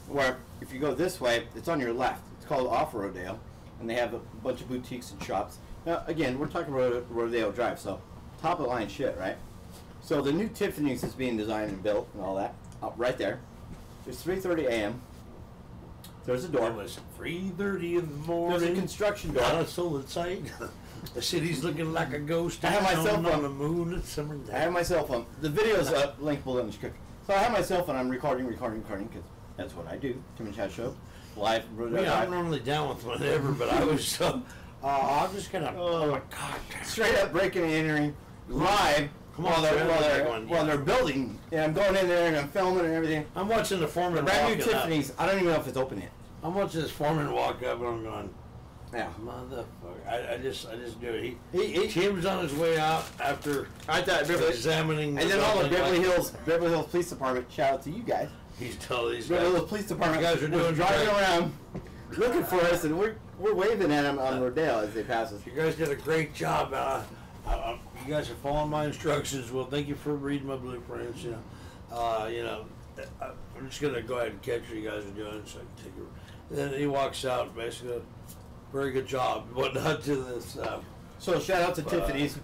S1: where if you go this way, it's on your left. It's called Off Rodeo, and they have a bunch of boutiques and shops. Now, again, we're talking Rodeo Drive, so top of the line shit, right? So the new Tiffany's is being designed and built and all that, up right there. It's 3:30 a.m. There's a door.
S2: It was 3:30 in the morning.
S1: There's a construction door.
S2: Not a soul inside. The city's looking like a ghost
S1: I have my
S2: town
S1: cell phone.
S2: on the moon at summer
S1: I have my cell phone. The video's up, linked below in the description. So I have my cell phone. I'm recording, because that's what I do. Tim and Chad Show, live.
S2: Yeah, I'm normally down with whatever, but I was I'm just gonna. Oh my God!
S1: Straight up breaking and entering live.
S2: Come on,
S1: while they're building, and I'm going in there and I'm filming and everything.
S2: I'm watching the foreman.
S1: Brand new Tiffany's. I don't even know if it's open yet.
S2: I'm watching this foreman walk up, and I'm going,
S1: yeah,
S2: motherfucker! I just do it.
S1: He
S2: Tim's on his way out after examining.
S1: And then all the Beverly Hills Police Department. Shout out to you guys.
S2: He's telling these
S1: Beverly
S2: guys.
S1: Hills Police Department.
S2: You guys are doing
S1: driving around, looking for us, and we're waving at them on Rodeo as they pass us.
S2: You guys did a great job. You guys are following my instructions. Well, thank you for reading my blueprints. You know, I'm just gonna go ahead and catch what you guys are doing, so I can take it. Then he walks out, basically, very good job, whatnot to this.
S1: So shout out to Tiffany's,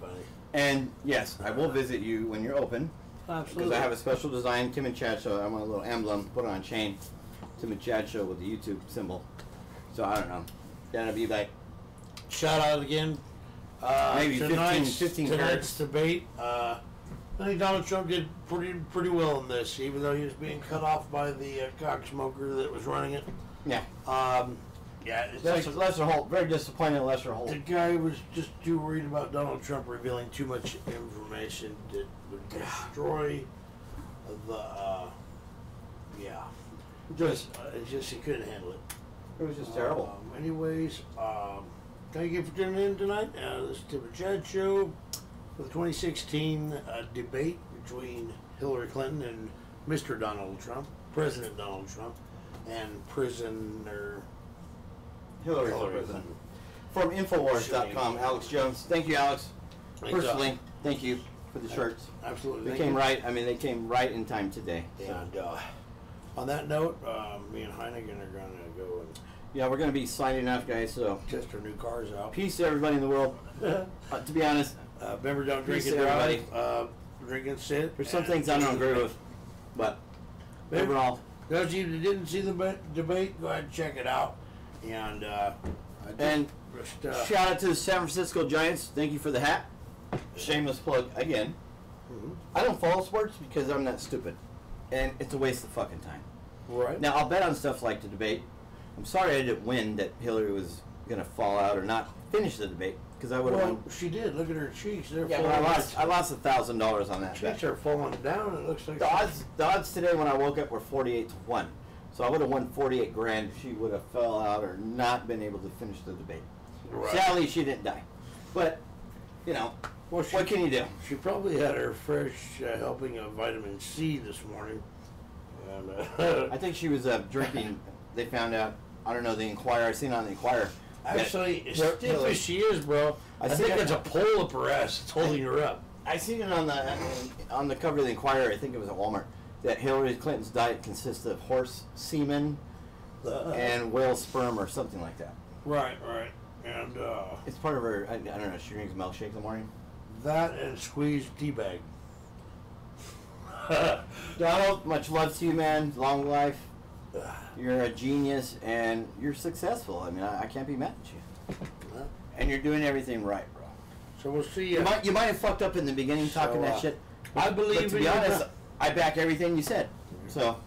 S1: and yes, I will visit you when you're open.
S2: Absolutely.
S1: Because I have a special design, Tim and Chad Show. I want a little emblem, put it on a chain, Tim and Chad Show with the YouTube symbol. So I don't know. Then it'll be like,
S2: shout out again.
S1: Maybe 15
S2: tonight's debate. I think Donald Trump did pretty well in this, even though he was being cut off by the cocksmoker that was running it.
S1: Yeah.
S2: Yeah, it's
S1: Lesser Holt, very disappointing. Lesser Holt.
S2: The guy was just too worried about Donald Trump revealing too much information that would destroy the. It's just he couldn't handle it.
S1: It was just terrible.
S2: Anyways, thank you for tuning in tonight. This is Tim and Chad Show for the 2016 debate between Hillary Clinton and Mr. Donald Trump, President Donald Trump, and prisoner
S1: Hillary Clinton. From Infowars.com, Alex Jones. Thank you, Alex. Personally, thank you for the shirts.
S2: Absolutely.
S1: They came right. I mean, they came right in time today. So.
S2: And on that note, me and Heineken are going to go and
S1: yeah, we're going to be signing off, guys. So
S2: test our new cars out.
S1: Peace to everybody in the world. To be honest,
S2: remember, don't drink and drive. Drink and sit.
S1: There's some things I don't agree with, but overall,
S2: those of you that didn't see the debate, go ahead and check it out. And
S1: shout out to the San Francisco Giants. Thank you for the hat. Shameless plug again.
S2: Mm-hmm.
S1: I don't follow sports because I'm not stupid, and it's a waste of fucking time.
S2: Right.
S1: Now I'll bet on stuff like the debate. I'm sorry I didn't win. That Hillary was gonna fall out or not finish the debate because I would have won.
S2: She did. Look at her cheeks. They're
S1: Yeah, but I lost $1,000 on that.
S2: Cheeks are falling down. It looks like
S1: the odds today when I woke up were 48-1. So I would have won 48 grand if she would have fell out or not been able to finish the debate.
S2: Right.
S1: Sadly, she didn't die. But, you know, what can you do?
S2: She probably had her fresh helping of vitamin C this morning. And,
S1: I think she was drinking. They found out. I don't know, the Inquirer. I seen on the Inquirer.
S2: Actually, as stiff as she is, bro, I think it's a pole up her ass that's holding her up.
S1: I seen it on the cover of the Inquirer. I think it was at Walmart. That Hillary Clinton's diet consists of horse semen and whale sperm or something like that.
S2: Right. And
S1: it's part of her. I don't know. She drinks milkshake in the morning.
S2: That and squeezed tea bag.
S1: Donald, much love to you, man. Long life. You're a genius and you're successful. I mean, I can't be mad at you. And you're doing everything right, bro.
S2: So we'll see you.
S1: You might have fucked up in the beginning talking that shit.
S2: I believe.
S1: But to be honest, I back everything you said. So.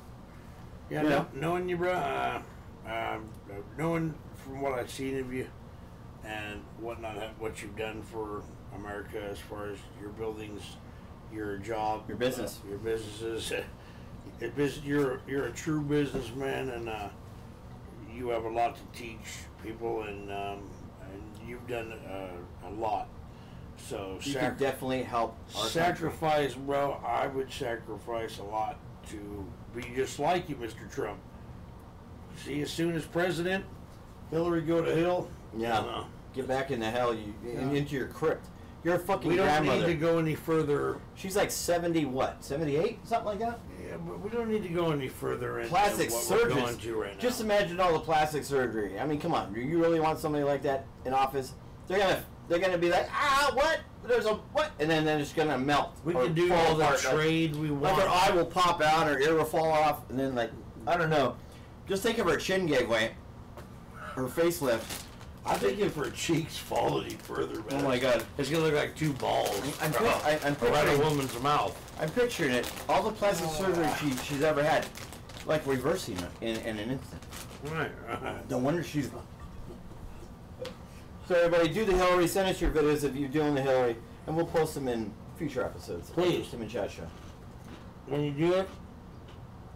S2: Yeah, knowing you, bro. Knowing from what I've seen of you and whatnot, what you've done for America as far as your buildings, your job,
S1: your business,
S2: your businesses. You're a true businessman, and you have a lot to teach people, and you've done a lot. So
S1: you can definitely help our
S2: sacrifice, country. Bro. I would sacrifice a lot to be just like you, Mr. Trump. See, as soon as president, Hillary go to hell.
S1: Yeah. Get back in the hell, into your crypt. You're a fucking
S2: We don't
S1: grandmother.
S2: need to go any further.
S1: She's like 70, what? 78, something like that.
S2: Yeah, but we don't need to go any further into
S1: plastic
S2: what
S1: surgery.
S2: we're going to right now.
S1: Just imagine all the plastic surgery. I mean, come on. You really want somebody like that in office? They're gonna be like, what? There's a what? And then they're just gonna melt.
S2: We can do all the trade we want.
S1: Like her eye will pop out, her ear will fall off, and then like I don't know. Just think of her chin gave way, her facelift.
S2: I think if her cheeks fall any further, man,
S1: oh my God,
S2: it's gonna look like two balls.
S1: I'm
S2: picturing a woman's mouth.
S1: I'm picturing it. All the plastic surgery she's ever had, like reversing it in an instant.
S2: Right.
S1: No wonder she's. So everybody, do the Hillary. Send us your videos of you doing the Hillary, and we'll post them in future episodes.
S2: Please.
S1: Post them in chat show.
S2: When you do it,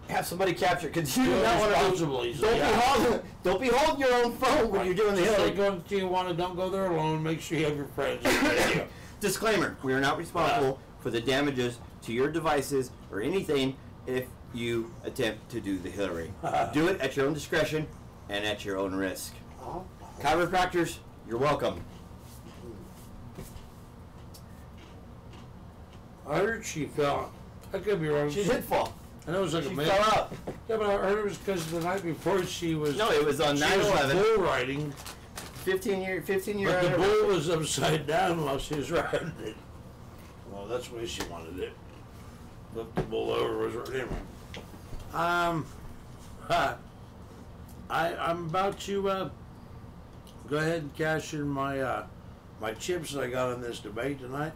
S1: have somebody capture. Because you
S2: do
S1: not want
S2: responsibly.
S1: to. Don't be holding your own phone when you're doing the Hillary.
S2: Just like going to Tijuana, don't go there alone. Make sure you have your friends.
S1: Disclaimer: we are not responsible for the damages to your devices or anything if you attempt to do the Hillary. Do it at your own discretion and at your own risk. Chiropractors, you're welcome.
S2: I heard she fell. I could be wrong.
S1: She did fall.
S2: I know it was like
S1: she
S2: a minute.
S1: fell out.
S2: Yeah, but I heard it was because the night before she was.
S1: No, it was on 9/11.
S2: Bull riding.
S1: 15 year.
S2: But the bull was upside down while she was riding it. Well, that's the way she wanted it. Flip the bull over. Was anyway. I'm about to go ahead and cash in my my chips that I got on this debate tonight,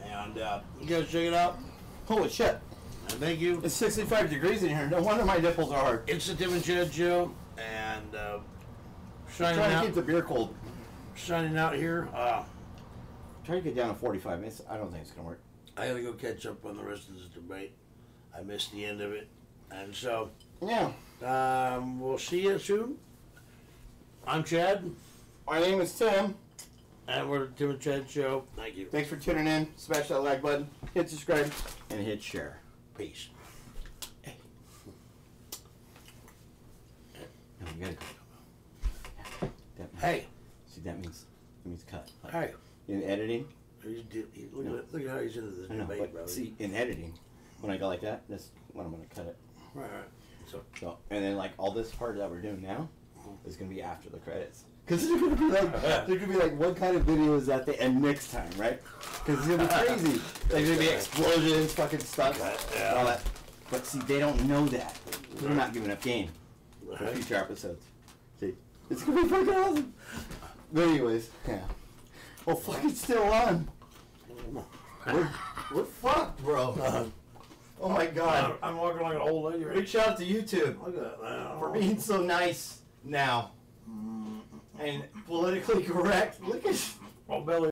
S2: and you guys check it out.
S1: Holy shit!
S2: And thank you.
S1: It's 65 degrees in here. No wonder my nipples are hard.
S2: It's the Tim and Chad show, and shining
S1: trying
S2: out.
S1: to keep the beer cold.
S2: Shining out here.
S1: Try to get down to 45 minutes. I don't think it's gonna work.
S2: I gotta go catch up on the rest of this debate. I missed the end of it, and so
S1: yeah.
S2: We'll see you soon. I'm Chad.
S1: My name is Tim.
S2: And we're the Tim and Chad show. Thank you.
S1: Thanks for tuning in. Smash that like button, hit subscribe, and hit share.
S2: Peace.
S1: Hey. No, you gotta go.
S2: Hey.
S1: See, that means cut. Like,
S2: hey.
S1: In editing.
S2: Look at how he's into this debate, bro.
S1: See, in editing, when I go like that, that's when I'm gonna cut it.
S2: Right.
S1: So, and then like all this part that we're doing now is gonna be after the credits. Because there's gonna be like what kind of video is at the end next time, right? Because it's gonna be crazy. There's gonna be explosions, fucking stuff, all that. But see, they don't know that. They're not giving up game for future episodes. See, it's gonna be fucking awesome. But anyways, yeah. Well, fuck, it's still on. We're fucked, bro. Oh my God.
S2: I'm walking like an old lady. Right?
S1: Big shout out to YouTube.
S2: Look at that.
S1: For being so nice now. And politically correct. Look at...
S2: Oh, Billy.